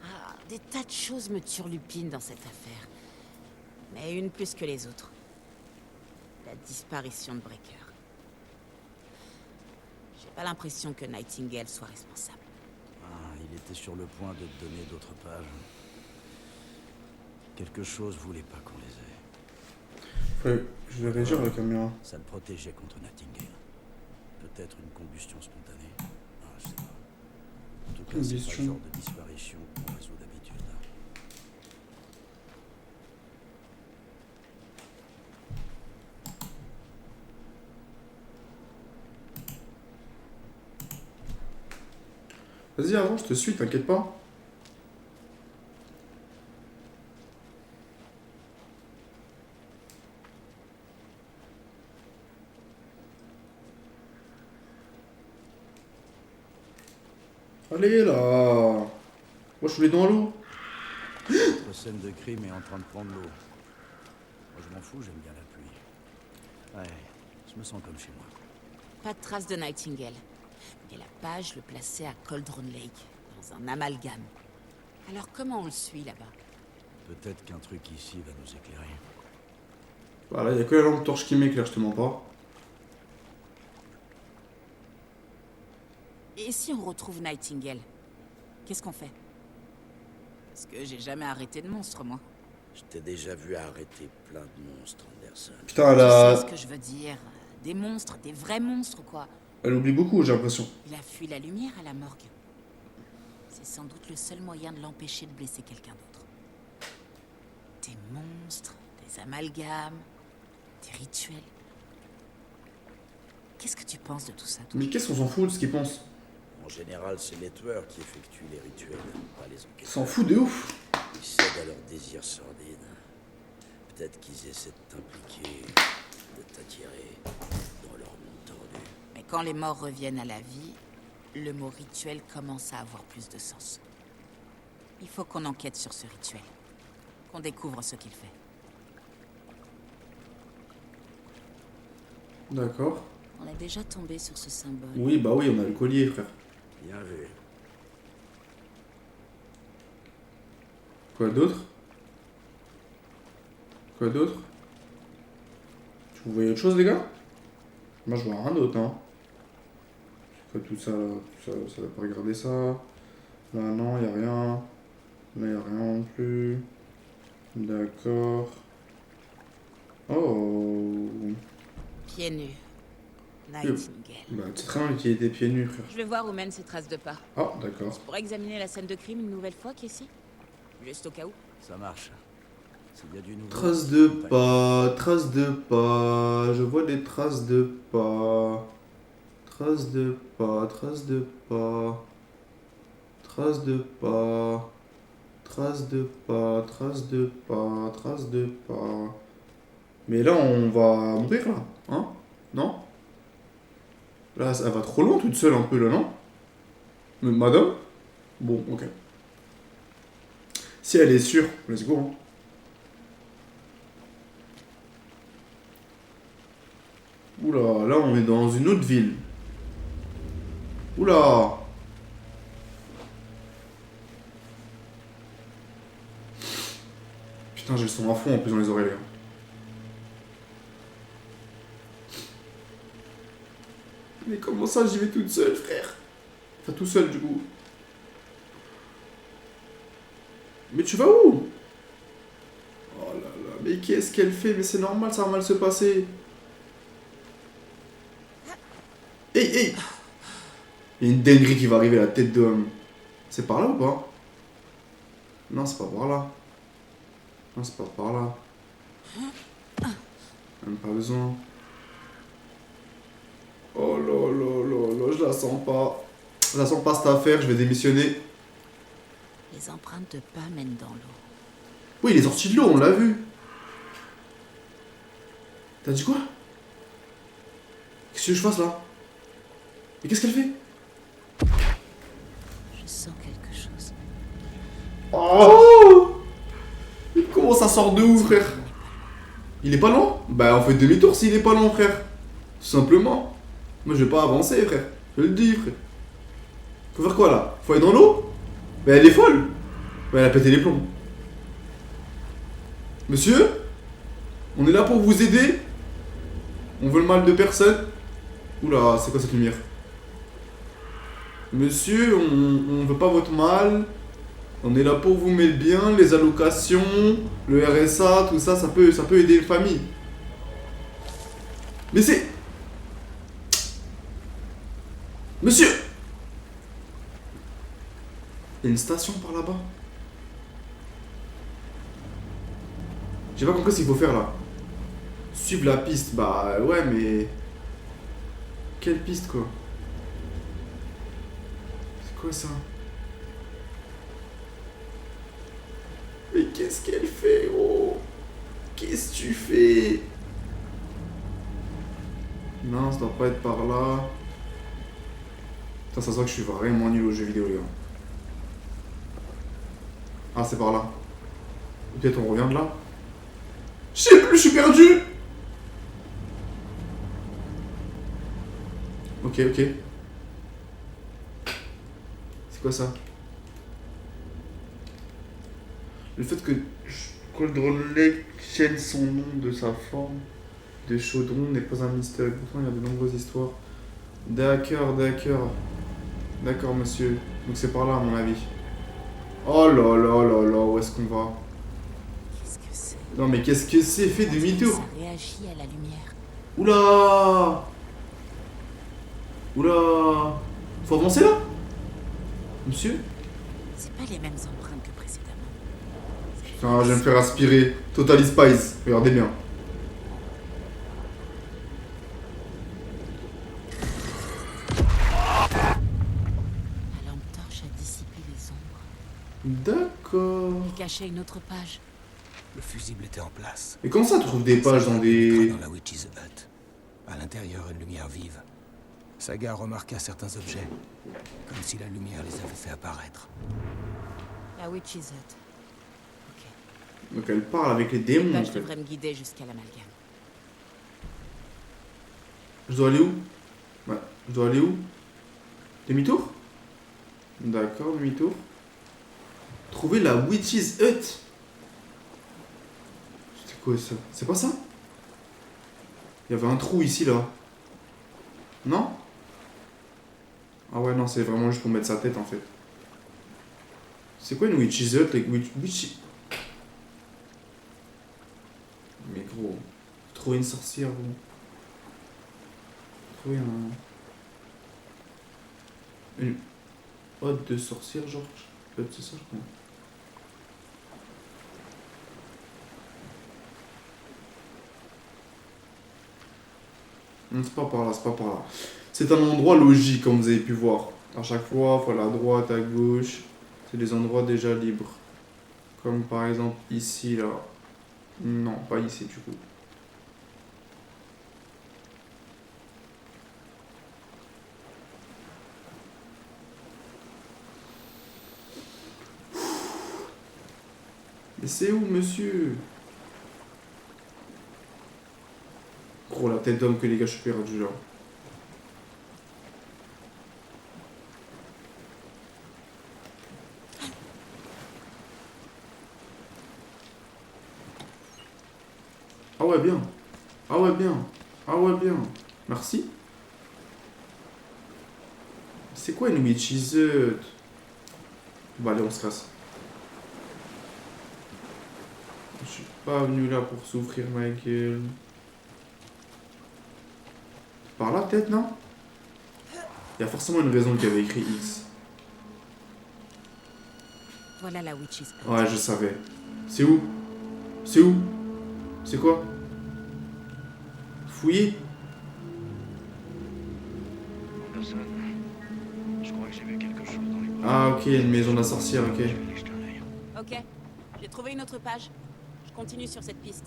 Ah, des tas de choses me turlupinent dans cette affaire. Mais une plus que les autres. La disparition de Breaker. J'ai pas l'impression que Nightingale soit responsable. Ah, il était sur le point de te donner d'autres pages. Quelque chose voulait pas qu'on les ait. Ouais, je vais réagir à la caméra. Ça le protégeait contre Nightingale. Peut-être une combustion spontanée. Ah, je sais pas. En tout cas, c'est pas le Combustion. genre de disparition qu'on résout d'habitude. Vas-y, avance, je te suis, t'inquiète pas. Allez là. Moi je voulais dans l'eau. Notre scène de crime est en train de prendre l'eau. Moi, je m'en fous, j'aime bien la pluie. Ouais, je me sens comme chez moi. Pas de trace de Nightingale. Et la page le plaçait à Cauldron Lake, dans un amalgame. Alors comment on le suit là-bas? Peut-être qu'un truc ici va nous éclairer. Voilà, y'a que la lampe torche qui m'éclaire, je te mens pas. Et si on retrouve Nightingale? Qu'est-ce qu'on fait? Parce que j'ai jamais arrêté de monstre, moi. Je t'ai déjà vu arrêter plein de monstres, Anderson. Putain, elle Tu a... sais ce que je veux dire? Des monstres, des vrais monstres, quoi. Elle oublie beaucoup, j'ai l'impression. Il a fui la lumière à la morgue. C'est sans doute le seul moyen de l'empêcher de blesser quelqu'un d'autre. Des monstres, des amalgames, des rituels. Qu'est-ce que tu penses de tout ça, toi? Mais qu'est-ce qu'on s'en fout de ce qu'ils pensent? En général, c'est les tueurs qui effectuent les rituels, pas les enquêteurs. S'en fout de ouf. Ils cèdent à leurs désirs sordides. Peut-être qu'ils essaient de t'impliquer, de t'attirer dans leur monde tordu. Mais quand les morts reviennent à la vie, le mot rituel commence à avoir plus de sens. Il faut qu'on enquête sur ce rituel. Qu'on découvre ce qu'il fait. D'accord. On est déjà tombé sur ce symbole. Oui, bah oui, on a le collier, frère. Bien vu. Quoi d'autre? Quoi d'autre? Vous voyez autre chose, les gars? Moi, je vois rien d'autre, hein. Quoi, tout ça, là, ça va pas regarder ça. Là, non, y a rien. Là, y a rien non plus. D'accord. Oh. Pieds nus. Nightingale. Bah, c'est très bien qu'il était pieds nus, frère. Je vais voir où mènent ces traces de pas. Ah, d'accord. Pour examiner la scène de crime une nouvelle fois, Casey? Juste au cas où. Ça marche. S'il y a du nouveau. Traces de pas, traces de pas. Je vois des traces de pas. Traces de pas, traces de pas. Traces de pas. Traces de pas, traces de pas, traces de pas. Mais là, on va mourir, là. Hein? Non? Là, elle va trop loin toute seule, un peu, là, non? Mais madame? Bon, ok. Si elle est sûre, let's go, hein. Oula, là, on est dans une autre ville. Oula! Putain, j'ai le son à fond en plus dans les oreilles. Mais comment ça, j'y vais toute seule, frère? Enfin, tout seul, du coup. Mais tu vas où? Oh là là, mais qu'est-ce qu'elle fait? Mais c'est normal, ça va mal se passer. Hey, hey! Il y a une dinguerie qui va arriver à la tête d'homme. C'est par là ou pas? Non, c'est pas par là. Non, c'est pas par là. Même pas besoin. Oh là là là là, je la sens pas. Je la sens pas cette affaire, je vais démissionner. Les empreintes de pas mènent dans l'eau. Oui, il est sorti de l'eau, on l'a vu. T'as dit quoi? Qu'est-ce que je fasse là? Mais qu'est-ce qu'elle fait? Je sens quelque chose. Oh! Comment ça sort de où, frère? Il est pas loin? Bah, on fait demi-tour s'il est pas loin, frère. Tout simplement. Moi, je vais pas avancer, frère. Je le dis, frère. Faut faire quoi, là? Faut aller dans l'eau? Mais elle est folle. Ouais, elle a pété les plombs. Monsieur? On est là pour vous aider. On veut le mal de personne. Oula, c'est quoi cette lumière? Monsieur, on veut pas votre mal. On est là pour vous mettre bien, les allocations, le RSA, tout ça, ça peut aider les familles. Mais c'est... Monsieur! Il y a une station par là-bas. J'ai pas compris ce qu'il faut faire là. Suivre la piste, bah ouais, mais... Quelle piste, quoi? C'est quoi ça? Mais qu'est-ce qu'elle fait, oh? Qu'est-ce que tu fais? Non, ça doit pas être par là. Putain, ça se voit que je suis vraiment nul aux jeux vidéo, les gars. Ah, c'est par là. Peut-être on revient de là. Je sais plus, je suis perdu. Ok, ok. C'est quoi ça? Le fait que Cold Lake tienne son nom de sa forme de chaudron n'est pas un mystère. Pourtant, il y a de nombreuses histoires. D'accord, d'accord. D'accord, monsieur. Donc c'est par là, à mon avis. Oh là là là là, où est-ce qu'on va? Qu'est-ce que c'est? Non, mais qu'est-ce que c'est? Fais demi-tour. Ça réagit à la lumière. Oula! Oula! Faut avancer là? Monsieur? C'est pas les mêmes empreintes que précédemment. Putain, je vais me faire aspirer. Total Spice. Regardez bien. La lampe torche a dissipé les ombres. D'accord. Elle cachait une autre page. Le fusible était en place. Mais comment ça, tu trouves des pages dans des... Dans la Witch's Hut. À l'intérieur, une lumière vive. Saga remarqua certains objets, comme si la lumière les avait fait apparaître. La Witch's Hut. Donc elle parle avec les démons. Bah, En je fait. devrais me guider jusqu'à l'amalgame. Je dois aller où? Ouais, je dois aller où? Demi-tour? D'accord, demi-tour. Trouver la Witch's Hut. C'était quoi ça? C'est pas ça? Il y avait un trou ici là. Non? Ah ouais non c'est vraiment juste pour mettre sa tête en fait. C'est quoi une witch's hut avec witch... Mais gros, trouver une sorcière gros. Trouver une hôte de sorcière genre. Peut-être c'est ça je crois. Non, c'est pas par là, c'est pas par là. C'est un endroit logique, comme vous avez pu voir. À chaque fois, il faut aller à droite, à gauche. C'est des endroits déjà libres. Comme par exemple ici, là. Non, pas ici, du coup. Mais c'est où, monsieur? Gros, la tête d'homme que les gars, je suis perdu là. Ah ouais, bien. Ah ouais, bien. Ah ouais, bien. Merci. C'est quoi une witch's hut? Bah allez, on se casse. Je suis pas venu là pour souffrir ma gueule. Par là peut-être, non? Il y a forcément une raison qu'il y avait écrit X. Voilà la witch's hut. Ouais, je savais. C'est où? C'est où? C'est quoi? Fouiller? Personne. Je crois que j'ai vu quelque chose dans les bois. Ah ok, une maison de la sorcière, ok. Ok, j'ai trouvé une autre page. Je continue sur cette piste.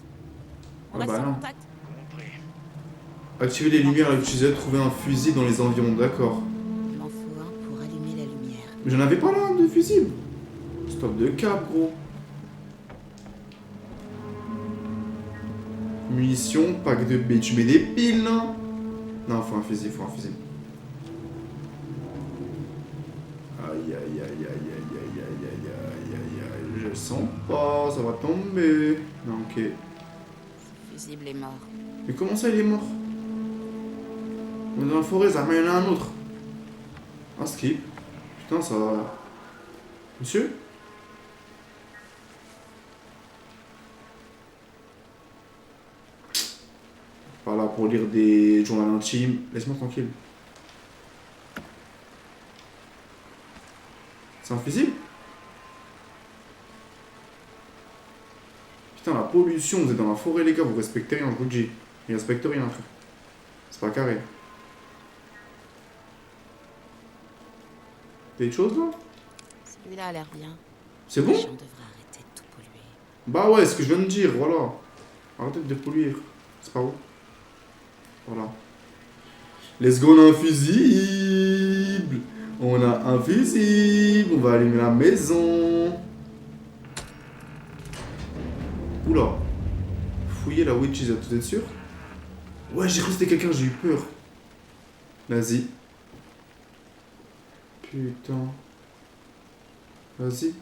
On Ah reste bah en non. contact? Activer les lumières à l'utilisateur, trouver un fusil dans les environs, d'accord. Il m'en faut un pour allumer la lumière. Mais j'en avais pas là, de fusible. Stop de cap, gros. Munitions, pack de B. Tu mets des piles, non? Non, faut un fusil, faut un fusil. Aïe, aïe, aïe, aïe, aïe, aïe, aïe, aïe, aïe, aïe, aïe. Je sens pas, ça va tomber. Non, ok. Ce fusible est mort. Mais comment ça, il est mort? On est dans la forêt, ça ramène un autre. Ah, skip. Putain, ça va. Monsieur? Pas là pour lire des journaux intimes. Laisse-moi tranquille. C'est un fusible? Putain, la pollution, vous êtes dans la forêt, les gars, vous respectez rien, je vous le dis. Ils respectent rien, frère. C'est pas carré. T'as des choses là? Celui-là a l'air bien. C'est bon? Les gens devraient arrêter de tout polluer. Bah ouais, ce que je viens de dire, voilà. Arrêtez de polluer. C'est pas où? Voilà. Let's go, on a un fusible. On a un fusible. On va allumer la maison. Oula. Fouiller la witch's hut, vous êtes sûr? Ouais, j'ai cru que c'était quelqu'un, j'ai eu peur. Vas-y. Putain. Vas-y.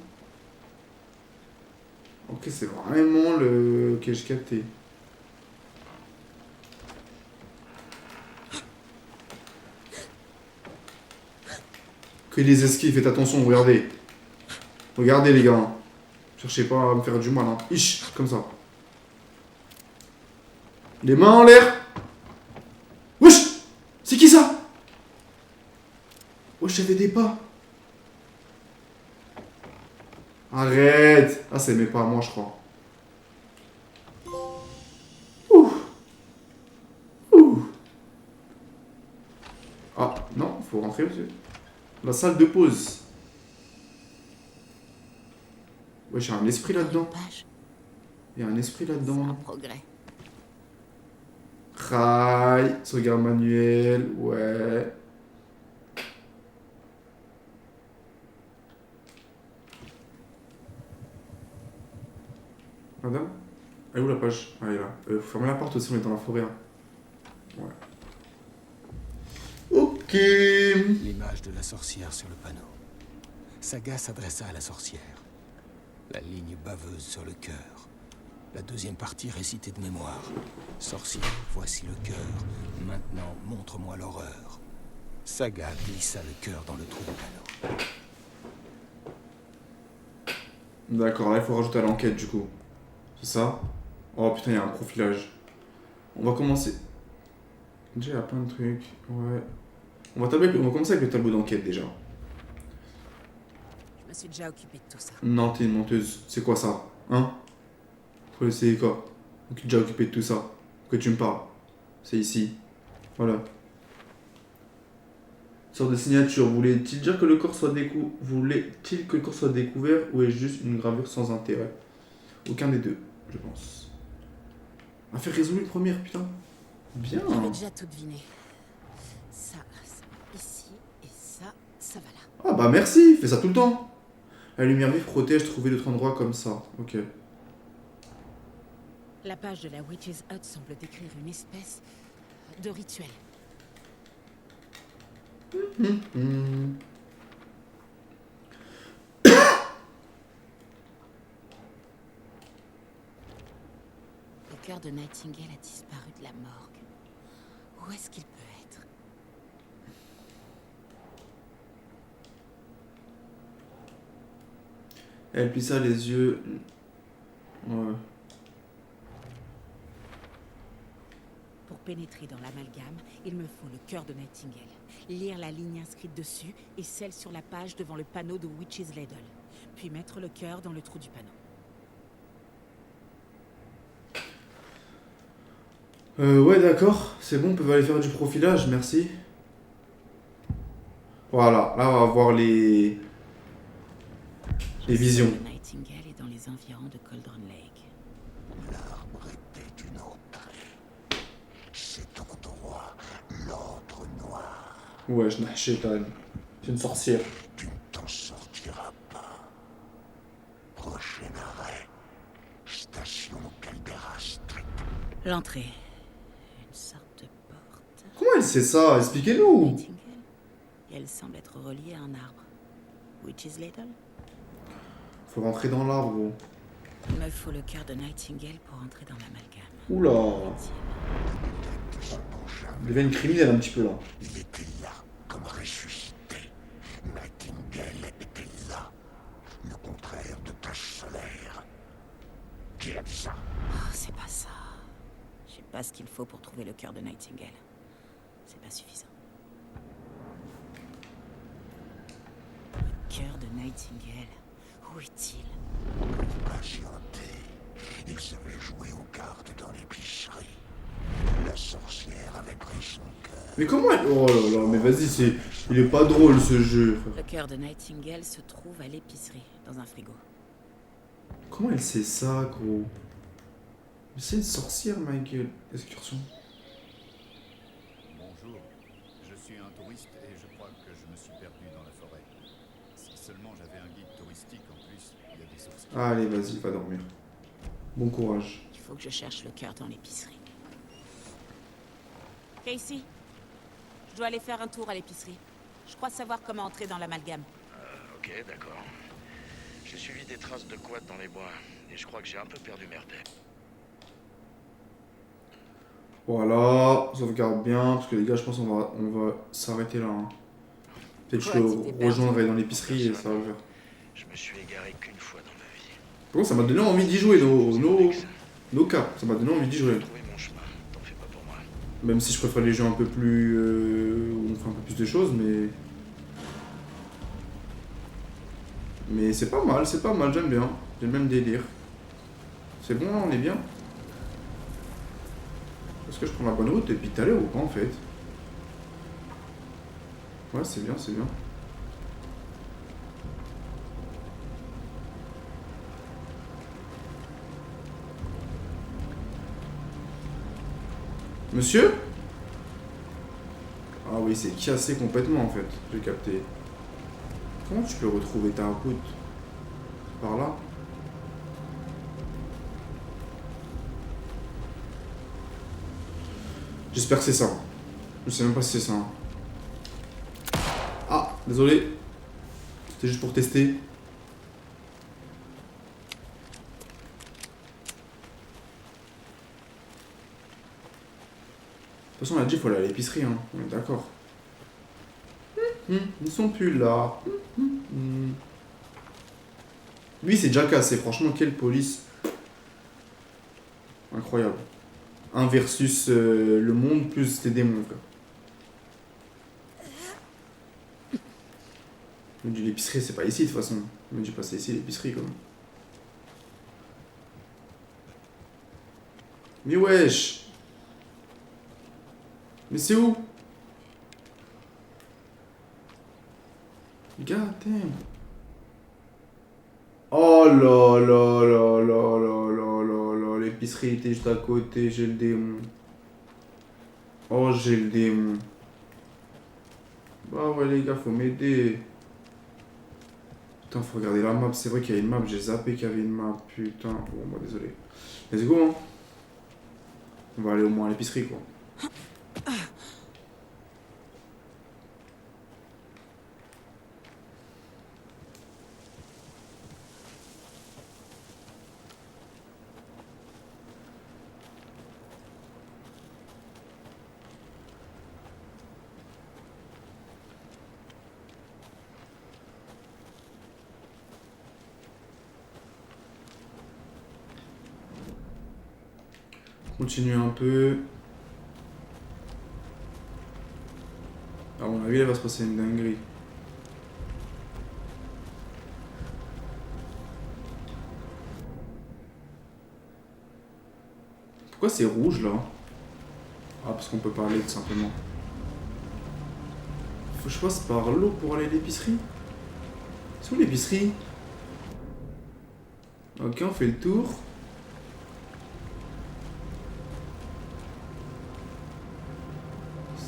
Ok, c'est vraiment le... Ok, j'ai capté. Que les esquives, faites attention, regardez. Regardez les gars. Cherchez pas à me faire du mal, hein. Ish, comme ça. Les mains en l'air. Wesh. C'est qui ça? Wesh, j'avais des pas. Arrête. Ah, c'est mes pas à moi, je crois. Ouh. Ouh. Ah, non, faut rentrer, monsieur. La salle de pause. Ouais, j'ai un esprit là-dedans. Il y a un esprit là-dedans. Un progrès. Rail, sauvegarde manuel, ouais. Madame? Elle est où la page? Ah, elle est là. Faut fermer la porte aussi, on est dans la forêt. Hein. Ouais. Ok. L'image de la sorcière sur le panneau. Saga s'adressa à la sorcière. La ligne baveuse sur le cœur. La deuxième partie récitée de mémoire. Sorcier, voici le cœur. Maintenant, montre-moi l'horreur. Saga glissa le cœur dans le trou du panneau. D'accord, là il faut rajouter à l'enquête du coup. C'est ça? Oh putain, il y a un profilage. On va commencer. Déjà, il y a plein de trucs. Ouais. On va commencer avec le tableau d'enquête déjà. Je me suis déjà occupé de tout ça. Non, t'es une menteuse. C'est quoi ça? Hein? Faut essayer quoi? Tu es déjà occupé de tout ça. Que tu me parles. C'est ici. Voilà. Sorte de signature. Voulait-il dire que le corps soit Voulait-il que le corps soit découvert ou est-ce juste une gravure sans intérêt? Aucun des deux, je pense. Affaire résolue première, putain. Bien. J'avais déjà tout deviné. Ça ici et ça va là. Ah bah merci, fais ça tout le temps. La lumière vive protège, trouver l'autre endroit comme ça. Ok. La page de la Witch's Hut semble décrire une espèce de rituel. Le cœur de Nightingale a disparu de la morgue. Où est-ce qu'il peut être? Elle plissa les yeux. Ouais. Pour pénétrer dans l'amalgame, il me faut le cœur de Nightingale. Lire la ligne inscrite dessus et celle sur la page devant le panneau de Witch's Ladle. Puis mettre le cœur dans le trou du panneau. Ouais, d'accord. C'est bon, on peut aller faire du profilage, merci. Voilà, là on va voir les visions. Nightingale est dans les environs de Cauldron Lake. L'arbre était une entrée. Cet endroit, l'ordre noir. Ouais, je chétane. C'est une sorcière. Tu ne t'en sortiras pas. Prochain arrêt. Station Caldera Street. L'entrée. Une sorte de porte. Comment elle sait ça? Expliquez-nous. Nightingale. Et elle semble être reliée à un arbre. Witch's Ladle? Faut rentrer dans l'arbre, gros. Il me faut le cœur de Nightingale pour entrer dans l'amalgame. Oula. Il devient une criminelle un petit peu là. Il était là, comme ressuscité. Nightingale était là. Le contraire de tache solaire. Qui a dit ça? Oh, c'est pas ça. J'ai pas ce qu'il faut pour trouver le cœur de Nightingale. C'est pas suffisant. Le cœur de Nightingale. Où est-il? Patienté. Il savait jouer aux cartes dans l'épicerie. La sorcière avait pris son cœur. Mais comment elle... Oh là là, mais vas-y, il est pas drôle ce jeu. Le cœur de Nightingale se trouve à l'épicerie, dans un frigo. Comment elle sait ça, gros? Mais c'est une sorcière, ma gueule. Excursion. Bonjour. Je suis un touriste et je crois que je me suis perdu dans la forêt. Si seulement j'avais un guide touristique en plus, il y a des sorcières. Allez, vas-y, va dormir. Bon courage. Il faut que je cherche le cœur dans l'épicerie. Casey, je dois aller faire un tour à l'épicerie. Je crois savoir comment entrer dans l'amalgame. Ok, d'accord. J'ai suivi des traces de quad dans les bois, et je crois que j'ai un peu perdu mes repères. Voilà, sauvegarde bien, parce que les gars, je pense qu'on va s'arrêter là. Hein. Peut-être que je te rejoindrai dans l'épicerie et ça va le faire. Je me suis égaré qu'une fois dans ma vie. Bon, ça m'a donné envie d'y jouer, nos cas. Ça m'a donné envie d'y jouer. Même si je préfère les jeux un peu plus... où on fait un peu plus de choses, mais... Mais c'est pas mal, j'aime bien. J'aime même délire. C'est bon, là, on est bien. Est-ce que je prends la bonne route depuis tout à l'heure ou pas, en fait? Ouais, c'est bien, c'est bien. Monsieur? Ah oui, c'est cassé complètement en fait, j'ai capté. Comment tu peux retrouver ta route? Par là? J'espère que c'est ça. Je sais même pas si c'est ça. Ah, désolé. C'était juste pour tester. toute façon, on a dit qu'il faut aller à l'épicerie, hein. On est d'accord. Ils sont plus là. Lui, c'est déjà cassé. Franchement, quelle police. Incroyable. 1 versus le monde plus tes démons, frère. Il me dit l'épicerie, c'est pas ici, de toute façon. Il me dit pas c'est ici, l'épicerie, quand même. Mais wesh. Mais c'est où? God damn. Oh là là là là là là là là. L'épicerie était juste à côté, j'ai le démon. Oh, j'ai le démon. Bah ouais les gars, faut m'aider. Putain, faut regarder la map, c'est vrai qu'il y a une map, j'ai zappé qu'il y avait une map, putain. Bon bah désolé. Let's go hein. On va aller au moins à l'épicerie quoi. Continue un peu. À mon avis, elle va se passer une dinguerie. Pourquoi c'est rouge là? Ah, parce qu'on peut pas aller tout simplement. Faut que je passe par l'eau pour aller à l'épicerie. C'est où l'épicerie? Ok, on fait le tour.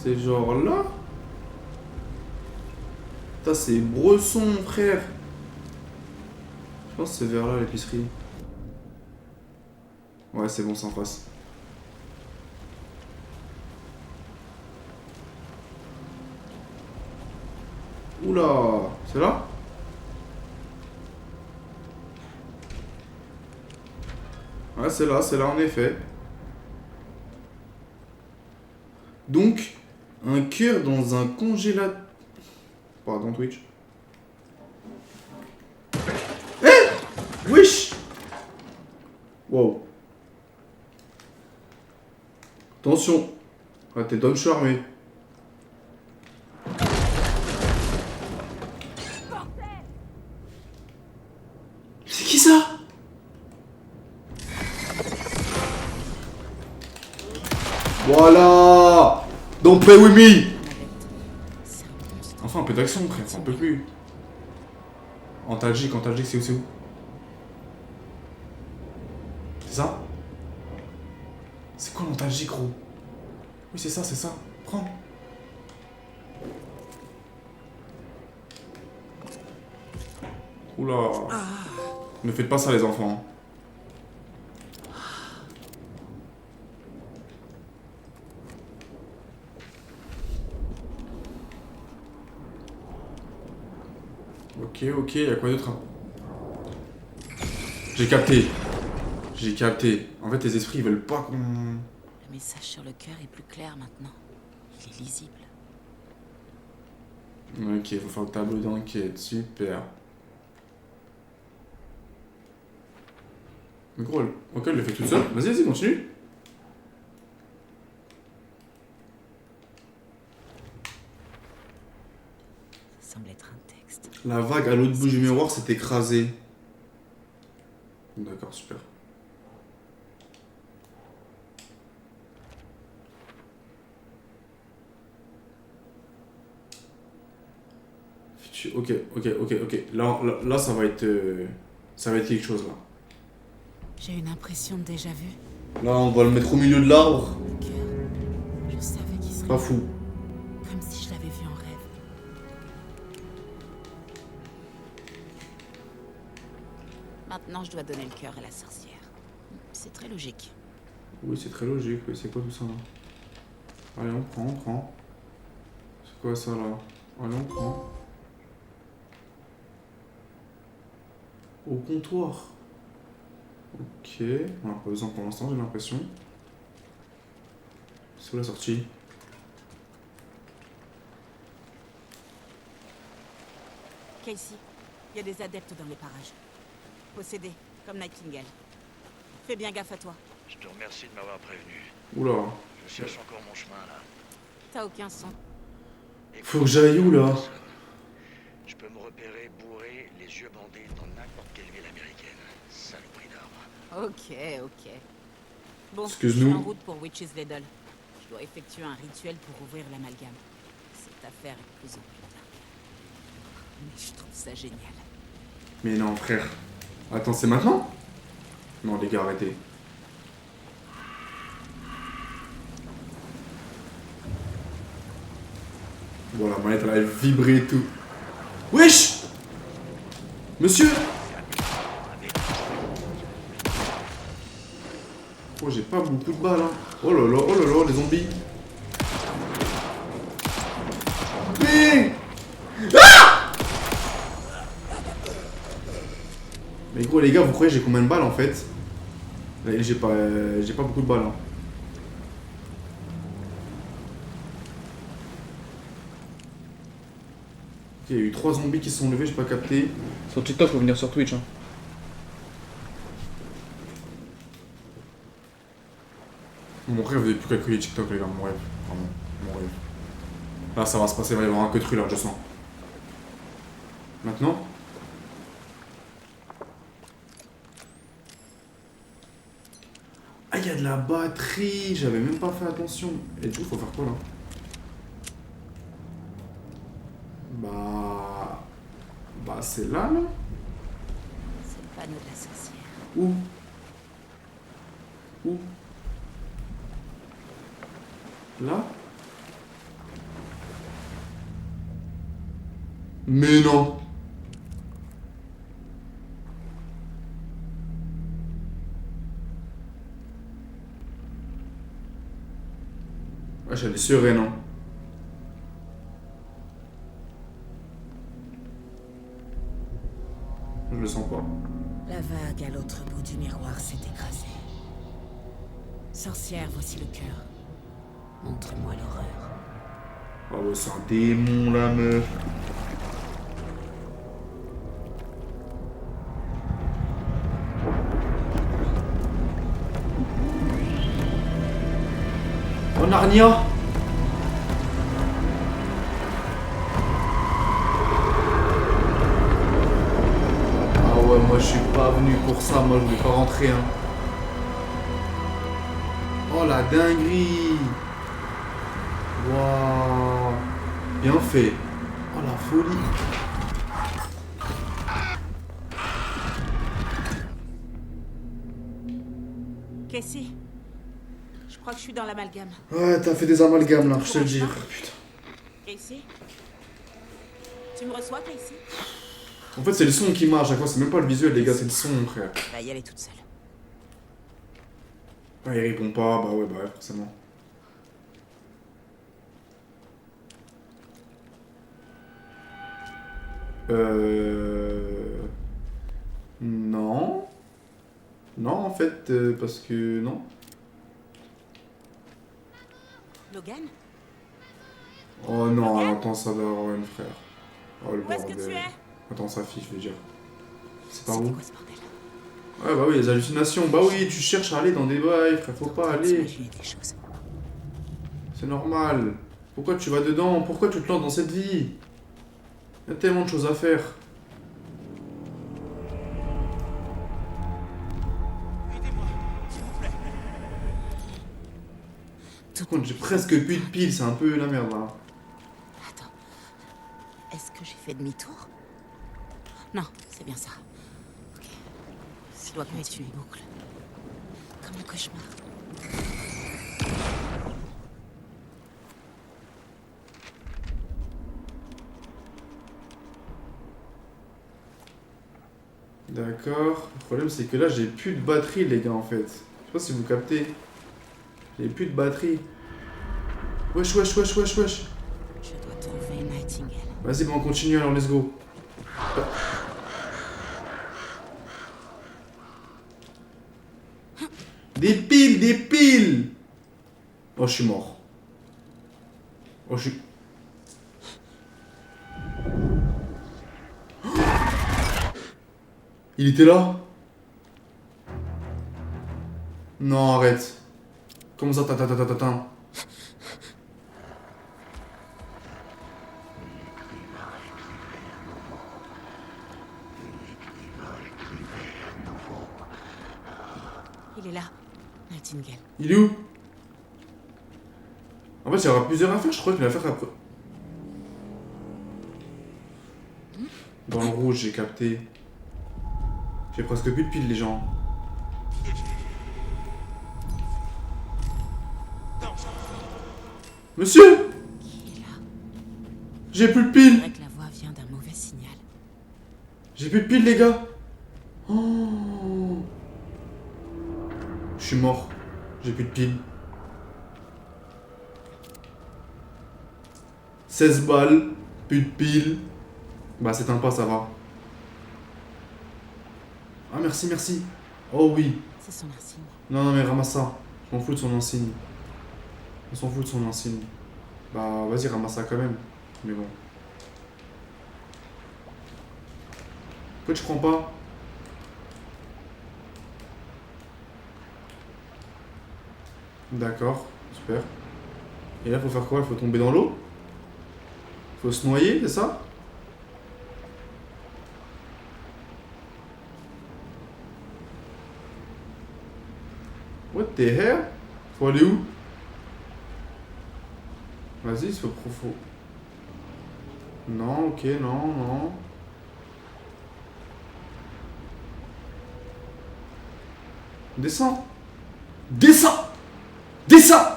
C'est genre là. Putain, c'est Bresson, frère. Je pense que c'est vers là l'épicerie. Ouais, c'est bon, c'est en face. Oula, c'est là? Ouais, c'est là en effet. Donc, un cœur dans un congélateur. Pardon, Twitch. Eh! Wesh! Wow. Attention. Ah, t'es donne charmé. C'est qui ça? Voilà! Don't play with me! Enfin, un peu d'action, frère, ça en peut plus. Antalgique, c'est où, c'est où? C'est ça? C'est quoi l'antalgique, gros? Oui, c'est ça. Prends. Oula. Ne faites pas ça, les enfants. Ok, y'a quoi d'autre? J'ai capté. En fait, les esprits, ils veulent pas qu'on... Le message sur le cœur est plus clair maintenant. Il est lisible. Ok, faut faire le tableau d'enquête, super. Mais gros, ok, elle le fait toute seule. Vas-y, continue. Ça semble être un texte. La vague à l'autre bout du miroir s'est écrasée. D'accord, super. Ok. Là, ça va être quelque chose, là. J'ai une impression de déjà vu. Là, on va le mettre au milieu de l'arbre. Le cœur. Je savais qu'il serait... Pas fou. Comme si je l'avais vu en rêve. Maintenant, je dois donner le cœur à la sorcière. C'est très logique. Oui, c'est très logique. Oui, c'est quoi tout ça, là? Allez, on prend. C'est quoi ça, là? Allez, on prend. Au comptoir. Ok. On n'a pas besoin pour l'instant, j'ai l'impression. C'est où la sortie? Casey, il y a des adeptes dans les parages. Possédés, comme Nightingale. Fais bien gaffe à toi. Je te remercie de m'avoir prévenu. Oula. Je cherche encore mon chemin, là. T'as aucun son. Faut que j'aille où, là? Je peux me repérer bourré, les yeux bandés dans n'importe quelle ville américaine. Saloperie d'arbre. Ok. Bon, je Excuse-nous. suis en route pour Witch's Ladle. Je dois effectuer un rituel pour ouvrir l'amalgame. Cette affaire est de plus en plus dingue. Mais je trouve ça génial. Mais non, frère. Attends, c'est maintenant? Non, les gars, arrêtez. Bon, la manette, elle a vibré et tout. Wesh! Monsieur! Oh, j'ai pas beaucoup de balles, hein. Oh là là, les zombies. Mais... Ah! Mais gros, les gars, vous croyez j'ai combien de balles en fait? J'ai pas beaucoup de balles, hein. Ok, il y a eu 3 zombies qui se sont levés, j'ai pas capté. Sur TikTok, faut venir sur Twitch, hein. Mon rêve n'est plus calculer TikTok, les gars, mon rêve. Vraiment, mon rêve. Là, ça va se passer, il va y avoir un queutru là, je sens. Maintenant. Ah, il y a de la batterie, j'avais même pas fait attention. Et du coup, faut faire quoi là? Bah, c'est là, là. C'est le panneau de la sorcière. Où? Là? Mais non! Ah, j'allais sereine, hein. Je le sens pas. La vague à l'autre bout du miroir s'est écrasée. Sorcière, voici le cœur. Montre-moi l'horreur. Ah ouais, c'est un démon, la meuf. Oh, Narnia. Ah ouais, moi je suis pas venu pour ça, moi je voulais pas rentrer, hein. Oh la dinguerie. Waouh. Bien fait. Oh la folie. Casey, je crois que je suis dans l'amalgame. Ouais, t'as fait des amalgames là, je te le dis. Putain. Casey? Tu me reçois, Casey? En fait, c'est le son qui marche à chaque fois, c'est même pas le visuel, les gars, c'est le son, frère. Bah, y aller toute seule. Ah, il répond pas, bah ouais, forcément. Non. Non, en fait, parce que non. Logan? Oh non, attends, ça doit avoir une frère. Oh le Où est-ce que bordel. tu es? Attends, sa fille, je veux dire. C'est par où? C'était quoi ce bordel? Ouais, bah oui, les hallucinations. Bah oui, tu cherches à aller dans des bails, frère, faut pas aller. C'est normal. Pourquoi tu vas dedans? Pourquoi tu te lances dans cette vie? Il y a tellement de choses à faire. Par contre, j'ai presque plus de piles, c'est un peu la merde là. Attends. Est-ce que j'ai fait demi-tour? Non, c'est bien ça. Ok. Ça doit continuer une boucle. Comme un cauchemar. D'accord. Le problème c'est que là j'ai plus de batterie les gars en fait. Je sais pas si vous captez. J'ai plus de batterie. Wesh. Je dois trouver Nightingale. Vas-y, bah on continue alors, let's go. Des piles! Oh, je suis mort. Oh, je suis... Il était là? Non, arrête. Comment ça, ta. Il est là, Nightingale. Il est où? En fait, il y aura plusieurs affaires, je crois qu'il va faire après. Dans le rouge, j'ai capté. J'ai presque plus de piles, les gens. Monsieur! J'ai plus de piles! C'est vrai que la voix vient d'un mauvais signal. J'ai plus de piles, les gars! Oh. Je suis mort. J'ai plus de piles. 16 balles. Plus de piles. Bah, c'est pas, ça va. Ah, merci, merci. Oh oui. C'est son insigne. Non, non, mais ramasse ça. Je m'en fous de son insigne. On s'en fout de son insigne. Bah, vas-y, ramasse ça quand même. Mais bon. Pourquoi tu prends pas? D'accord, super. Et là, faut faire quoi? Il faut tomber dans l'eau? Faut se noyer, c'est ça? What the hell? Faut aller où? Vas-y, il faut profond. Non, ok, non, non. Descends! Descends! Descends!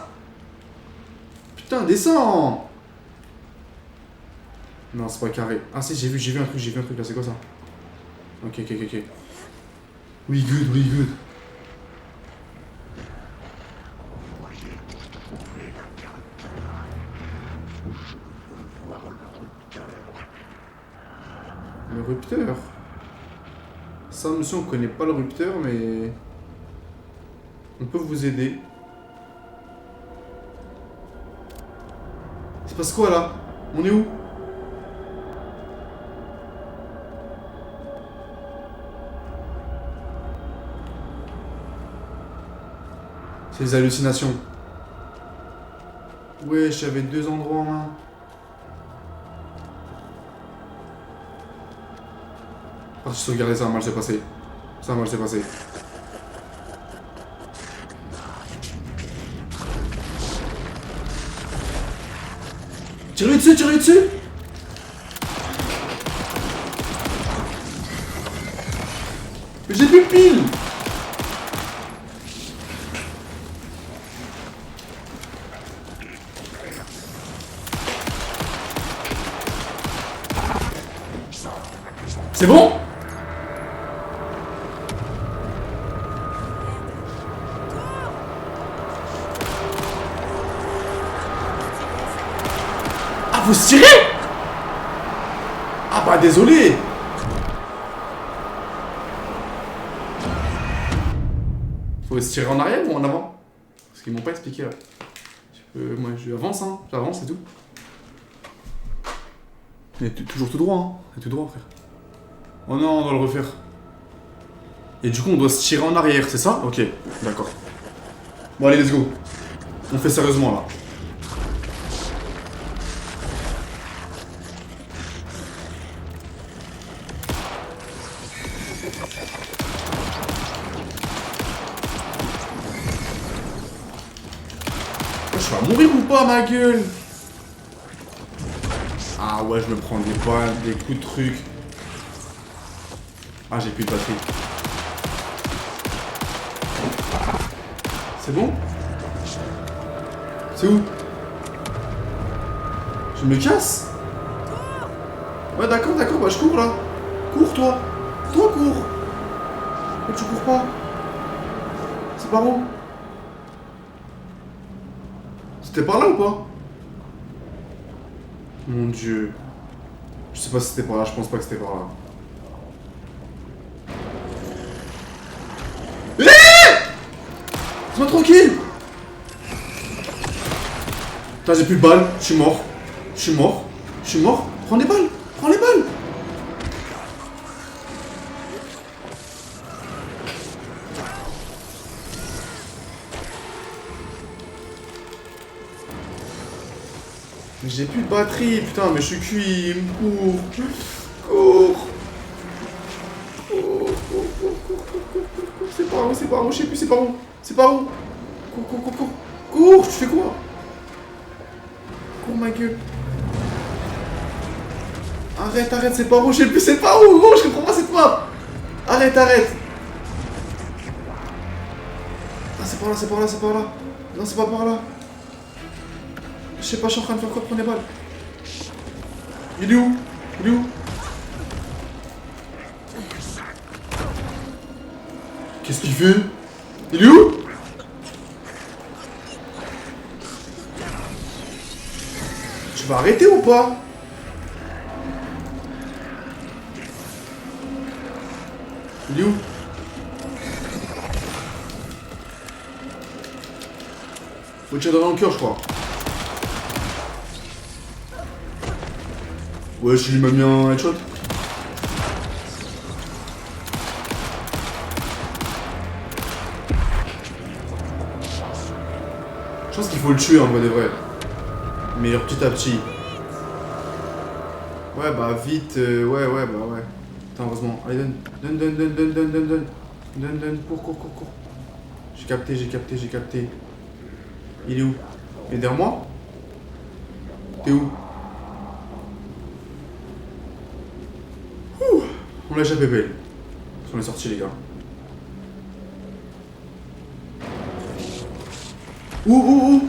Putain, descends! Non, c'est pas carré. Ah si, j'ai vu un truc là, c'est quoi ça? Ok. We good. Le rupteur. Ça, monsieur, on connaît pas le rupteur, mais... on peut vous aider. Il se passe quoi, là? On est où? C'est des hallucinations. Ouais, j'avais 2 endroits en main. Ah, je sauvegardais, ça va mal se passer. Tire-lui dessus! Mais j'ai plus de piles! C'est bon? Ah, vous se tirez? Ah bah désolé. Faut se tirer en arrière ou en avant? Parce qu'ils m'ont pas expliqué là. Moi j'avance, hein, j'avance et tout. Mais toujours tout droit, hein. C'est tout droit, frère. Oh non, on doit le refaire. Et du coup, on doit se tirer en arrière, c'est ça? Ok, d'accord. Bon, allez, let's go. On fait sérieusement, là. Je vais mourir ou pas, ma gueule? Ah ouais, je me prends des balles, des coups de truc. Ah, j'ai plus de batterie. C'est bon? C'est où? Je me casse? Ouais, d'accord, bah je cours là. Cours, toi. Toi, cours. Pourquoi tu cours pas? C'est par où? C'était par là ou pas? Mon dieu. Je sais pas si c'était par là, je pense pas que c'était par là. Laisse-moi tranquille! Putain, j'ai plus de balles, je suis mort. Prends les balles! Mais j'ai plus de batterie, putain, mais je suis cuit, cours. Cours. C'est par où, je sais plus, c'est par où. C'est par où. Cours, tu fais quoi? Cours ma gueule. Arrête, c'est par où, je sais plus, c'est par où, gros, je comprends pas cette map. Arrête. Ah, c'est par là. Non, c'est pas par là. Je sais pas, je suis en train de faire quoi, prendre les balles. Il est où? Qu'est-ce qu'il fait? Il est où? Tu vas arrêter ou pas? Il est où? Faut tirer dans le cœur, je crois. Ouais, je lui m'a mis un headshot. Je pense qu'il faut le tuer en vrai de vrai. Mais petit à petit. Ouais, bah vite. Ouais. Attends, heureusement. Allez, donne. Cours. J'ai capté. Il est où? Il est derrière moi? T'es où? Ouh, on l'a échappé belle. On est sortis les gars. Ouh.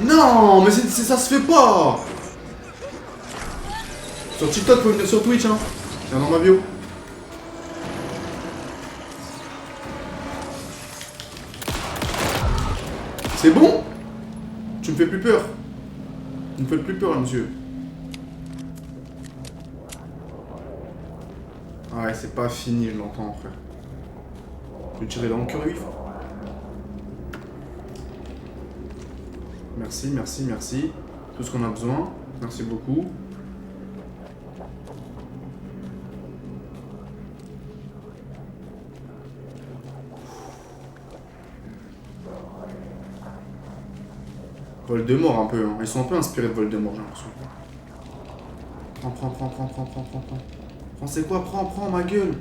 Non, mais ça se fait pas. Sur TikTok, faut venir sur Twitch, hein. C'est dans ma bio. C'est bon? Tu me fais plus peur. Vous me faites plus peur, là, monsieur. Ouais, c'est pas fini, je l'entends, frère. Je vais tirer dans le cœur vif. Merci. Tout ce qu'on a besoin. Merci beaucoup. Voldemort un peu, hein. Ils sont un peu inspirés de Voldemort, j'ai l'impression. Prends. Prends, c'est quoi? Prends, ma gueule.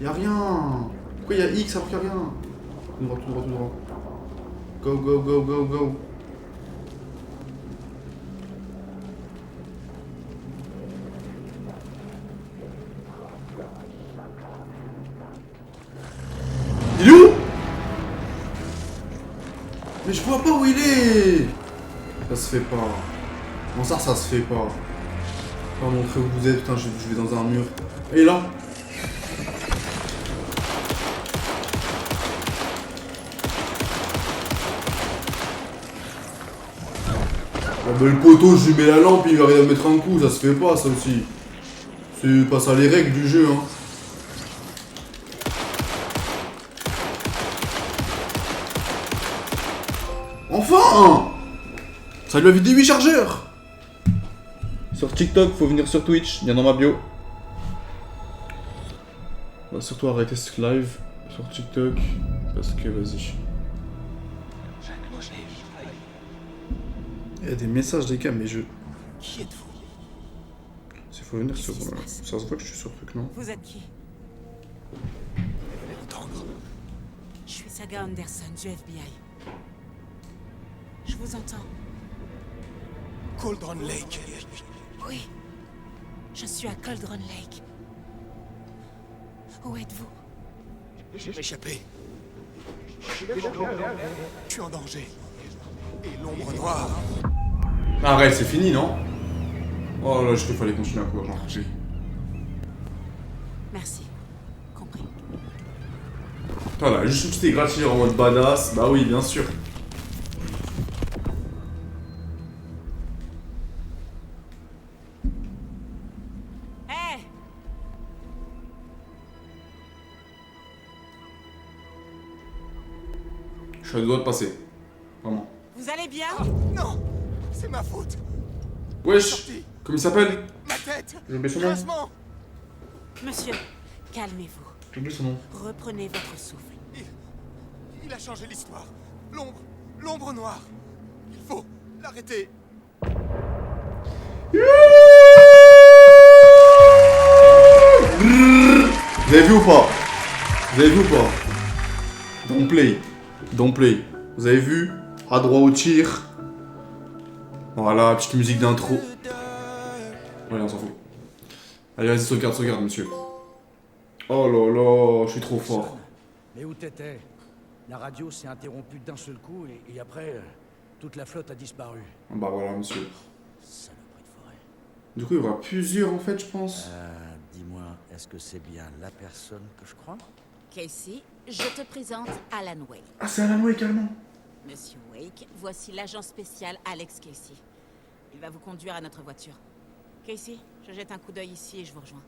Y'a rien. Pourquoi y'a X alors qu'il y a rien? Tout droit. Go. Il est où? Mais je vois pas où il est. Ça se fait pas. Bon, ça se fait pas. Je vais montrer où vous êtes. Putain, je vais dans un mur. Et là. Oh, mais le poteau, je lui mets la lampe, il va arriver à mettre un coup. Ça se fait pas, ça aussi. C'est pas ça les règles du jeu, hein. Enfin! Ça lui a vidé 8 chargeurs! Sur TikTok, faut venir sur Twitch, bien dans ma bio. On va surtout arrêter ce live sur TikTok, parce que vas-y. Il y a des messages des gars, mais je... Qui êtes-vous? Il faut venir sur... Ça se voit que je suis sur le truc, non? Vous êtes qui? Je suis Saga Anderson, du FBI. Je vous entends. Cauldron Lake. Oui. Je suis à Cauldron Lake. Où êtes-vous? J'ai échappé. Je suis en danger. Et l'ombre noire. Arrête, c'est fini, non? Oh là, je te fallait continuer à courir, j'en Merci. Compris. Voilà, juste une petite égratignure en mode badass. Bah oui, bien sûr. Je suis à deux doigts de passer. Vraiment. Vous allez bien? Non! C'est ma faute! Wesh! Comment il s'appelle? Ma tête! J'ai oublié son nom. Monsieur, calmez-vous. J'ai oublié son nom. Reprenez votre souffle. Il a changé l'histoire. L'ombre noire. Il faut l'arrêter. Vous avez vu ou pas? Vous avez vu ou pas? Don't play. Vous avez vu? À droit au tir. Voilà, petite musique d'intro. Allez, on s'en fout. Allez, vas-y, sauvegarde, monsieur. Oh là là, je suis trop fort. Mais où t'étais? La radio s'est interrompue d'un seul coup et après, toute la flotte a disparu. Bah voilà, monsieur. Saloperie de forêt. Du coup, il y aura plusieurs en fait, je pense. Dis-moi, est-ce que c'est bien la personne que je crois? Casey, je te présente Alan Wake. Ah, c'est Alan Wake, carrément. Monsieur Wake, voici l'agent spécial Alex Casey. Il va vous conduire à notre voiture. Casey, je jette un coup d'œil ici et je vous rejoins.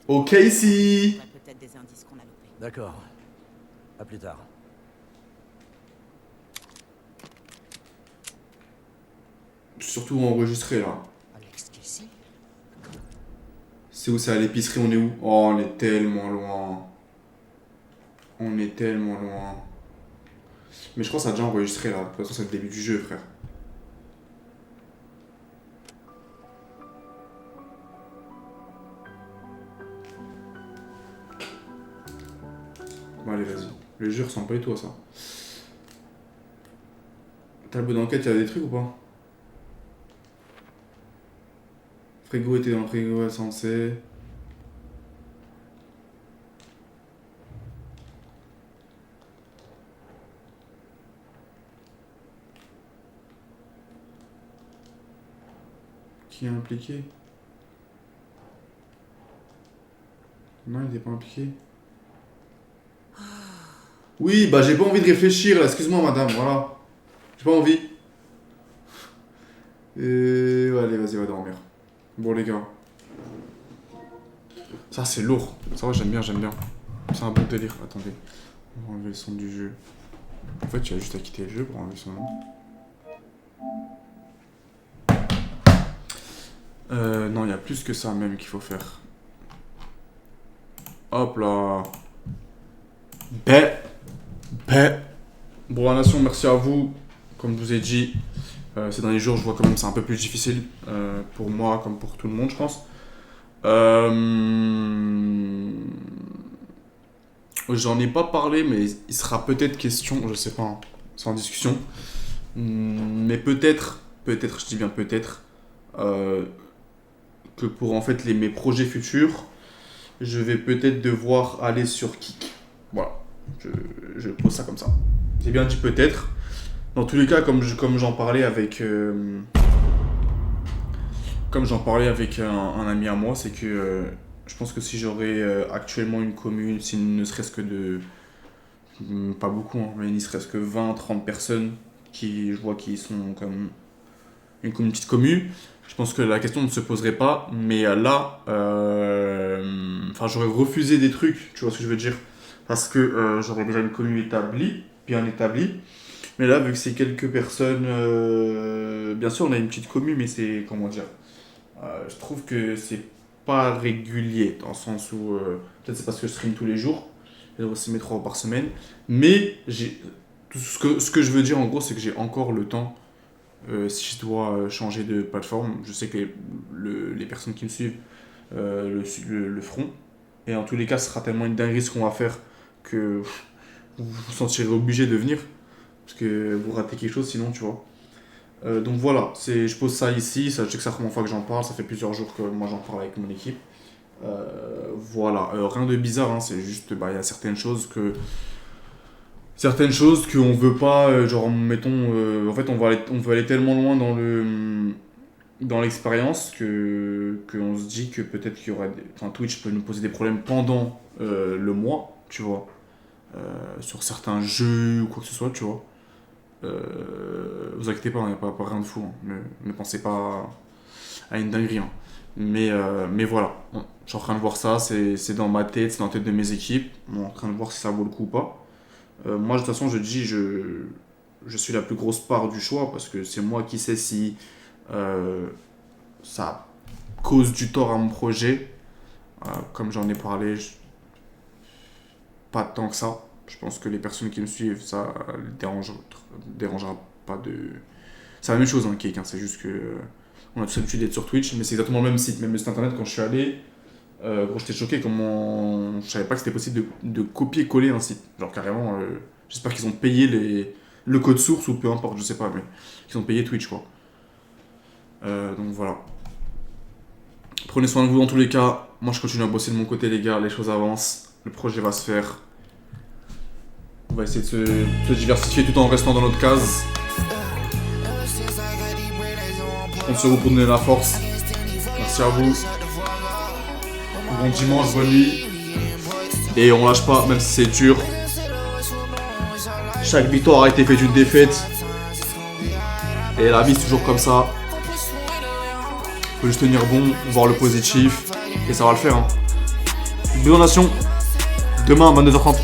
Oh, Casey! Il y a peut-être des indices qu'on a loupés. D'accord. À plus tard. Surtout enregistré là. Alex Casey? C'est où? C'est à l'épicerie, on est où? Oh, on est tellement loin. Mais je crois que ça a déjà enregistré là. De toute façon, c'est le début du jeu, frère. Bon, allez, vas-y. Le jeu ressemble pas du tout à ça. Tableau d'enquête, y'a des trucs ou pas? Frigo était dans le frigo insensé. Qui est impliqué? Non, il n'était pas impliqué. Oui, bah j'ai pas envie de réfléchir là, excuse-moi madame, voilà. J'ai pas envie. Et ouais, allez, vas-y, va dormir. Bon les gars. Ça c'est lourd. Ça va, j'aime bien. C'est un bon délire. Attendez. On va enlever le son du jeu. En fait, tu as juste à quitter le jeu pour enlever son nom. Non, il y a plus que ça même qu'il faut faire. Hop là. Bon, la nation, merci à vous. Comme je vous ai dit, ces derniers jours, je vois quand même c'est un peu plus difficile pour moi comme pour tout le monde, je pense. J'en ai pas parlé, mais il sera peut-être question, je sais pas, hein, c'est en discussion. Mais peut-être, je dis bien peut-être, que pour en fait mes projets futurs, je vais peut-être devoir aller sur Kik. Voilà, je pose ça comme ça. J'ai bien dit peut-être. Dans tous les cas, comme j'en parlais avec un ami à moi, c'est que je pense que si j'aurais actuellement une commune, si ne serait-ce que de... Pas beaucoup, hein, mais ne serait-ce que 20-30 personnes qui, je vois, qui sont comme une petite commune, je pense que la question ne se poserait pas. Mais là, j'aurais refusé des trucs, tu vois ce que je veux dire, parce que j'aurais déjà une commune bien établie. Mais là, vu que c'est quelques personnes, bien sûr, on a une petite commune, mais c'est, comment dire, je trouve que c'est pas régulier, dans le sens où, peut-être c'est parce que je stream tous les jours, je dois aussi mettre 3 fois par semaine, mais ce que je veux dire en gros, c'est que j'ai encore le temps, si je dois changer de plateforme. Je sais que les personnes qui me suivent le feront, et en tous les cas, ce sera tellement une dinguerie ce qu'on va faire que vous vous sentirez obligé de venir. Parce que vous ratez quelque chose sinon, tu vois. Donc voilà, je pose ça ici. Ça, je sais que c'est la première fois que j'en parle. Ça fait plusieurs jours que moi j'en parle avec mon équipe. Voilà, rien de bizarre, hein, c'est juste, il y a certaines choses qu'on veut pas, genre mettons, en fait on veut aller tellement loin dans l'expérience qu'on se dit que peut-être qu'il y aura Twitch peut nous poser des problèmes pendant le mois, tu vois. Sur certains jeux ou quoi que ce soit, tu vois. Vous inquiétez pas, il n'y a pas rien de fou, hein. Ne pensez pas à une dinguerie, hein. Mais voilà, je suis en train de voir ça, c'est dans ma tête, c'est dans la tête de mes équipes, on est en train de voir si ça vaut le coup ou pas. Moi de toute façon je dis, je suis la plus grosse part du choix, parce que c'est moi qui sais si ça cause du tort à mon projet. Comme j'en ai parlé, pas tant que ça. Je pense que les personnes qui me suivent, ça les dérangera pas de... C'est la même chose, hein, Cake, hein, c'est juste que On a tous l'habitude d'être sur Twitch, mais c'est exactement le même site. Même le site internet, quand je suis allé, gros, j'étais choqué comment. Je savais pas que c'était possible de copier-coller un site. Genre carrément, j'espère qu'ils ont payé le code source ou peu importe, je sais pas, mais qu'ils ont payé Twitch quoi. Donc voilà. Prenez soin de vous dans tous les cas. Moi je continue à bosser de mon côté les gars, les choses avancent, le projet va se faire. On va essayer de se diversifier tout en restant dans notre case. On se retrouve pour donner la force. Merci à vous. Bon dimanche, bonne nuit. Et on lâche pas, même si c'est dur. Chaque victoire a été faite d'une défaite. Et la vie c'est toujours comme ça. Faut juste tenir bon, voir le positif. Et ça va le faire. Hein. Bonne nation. Demain à 22h30.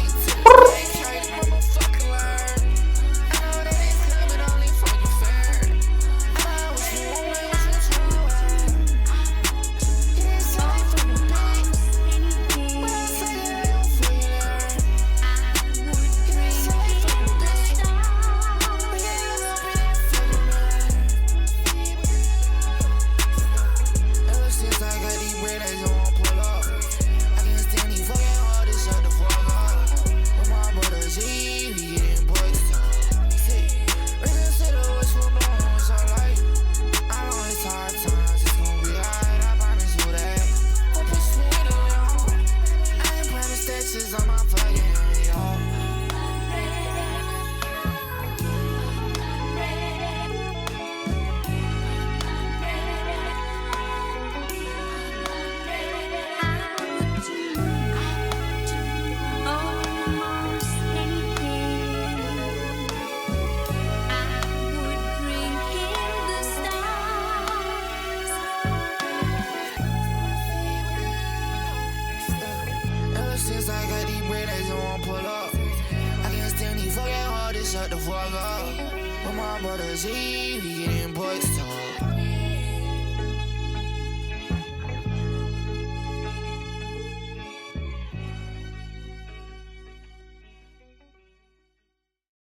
Shut the fuck up. With my brother Z, we getting boys.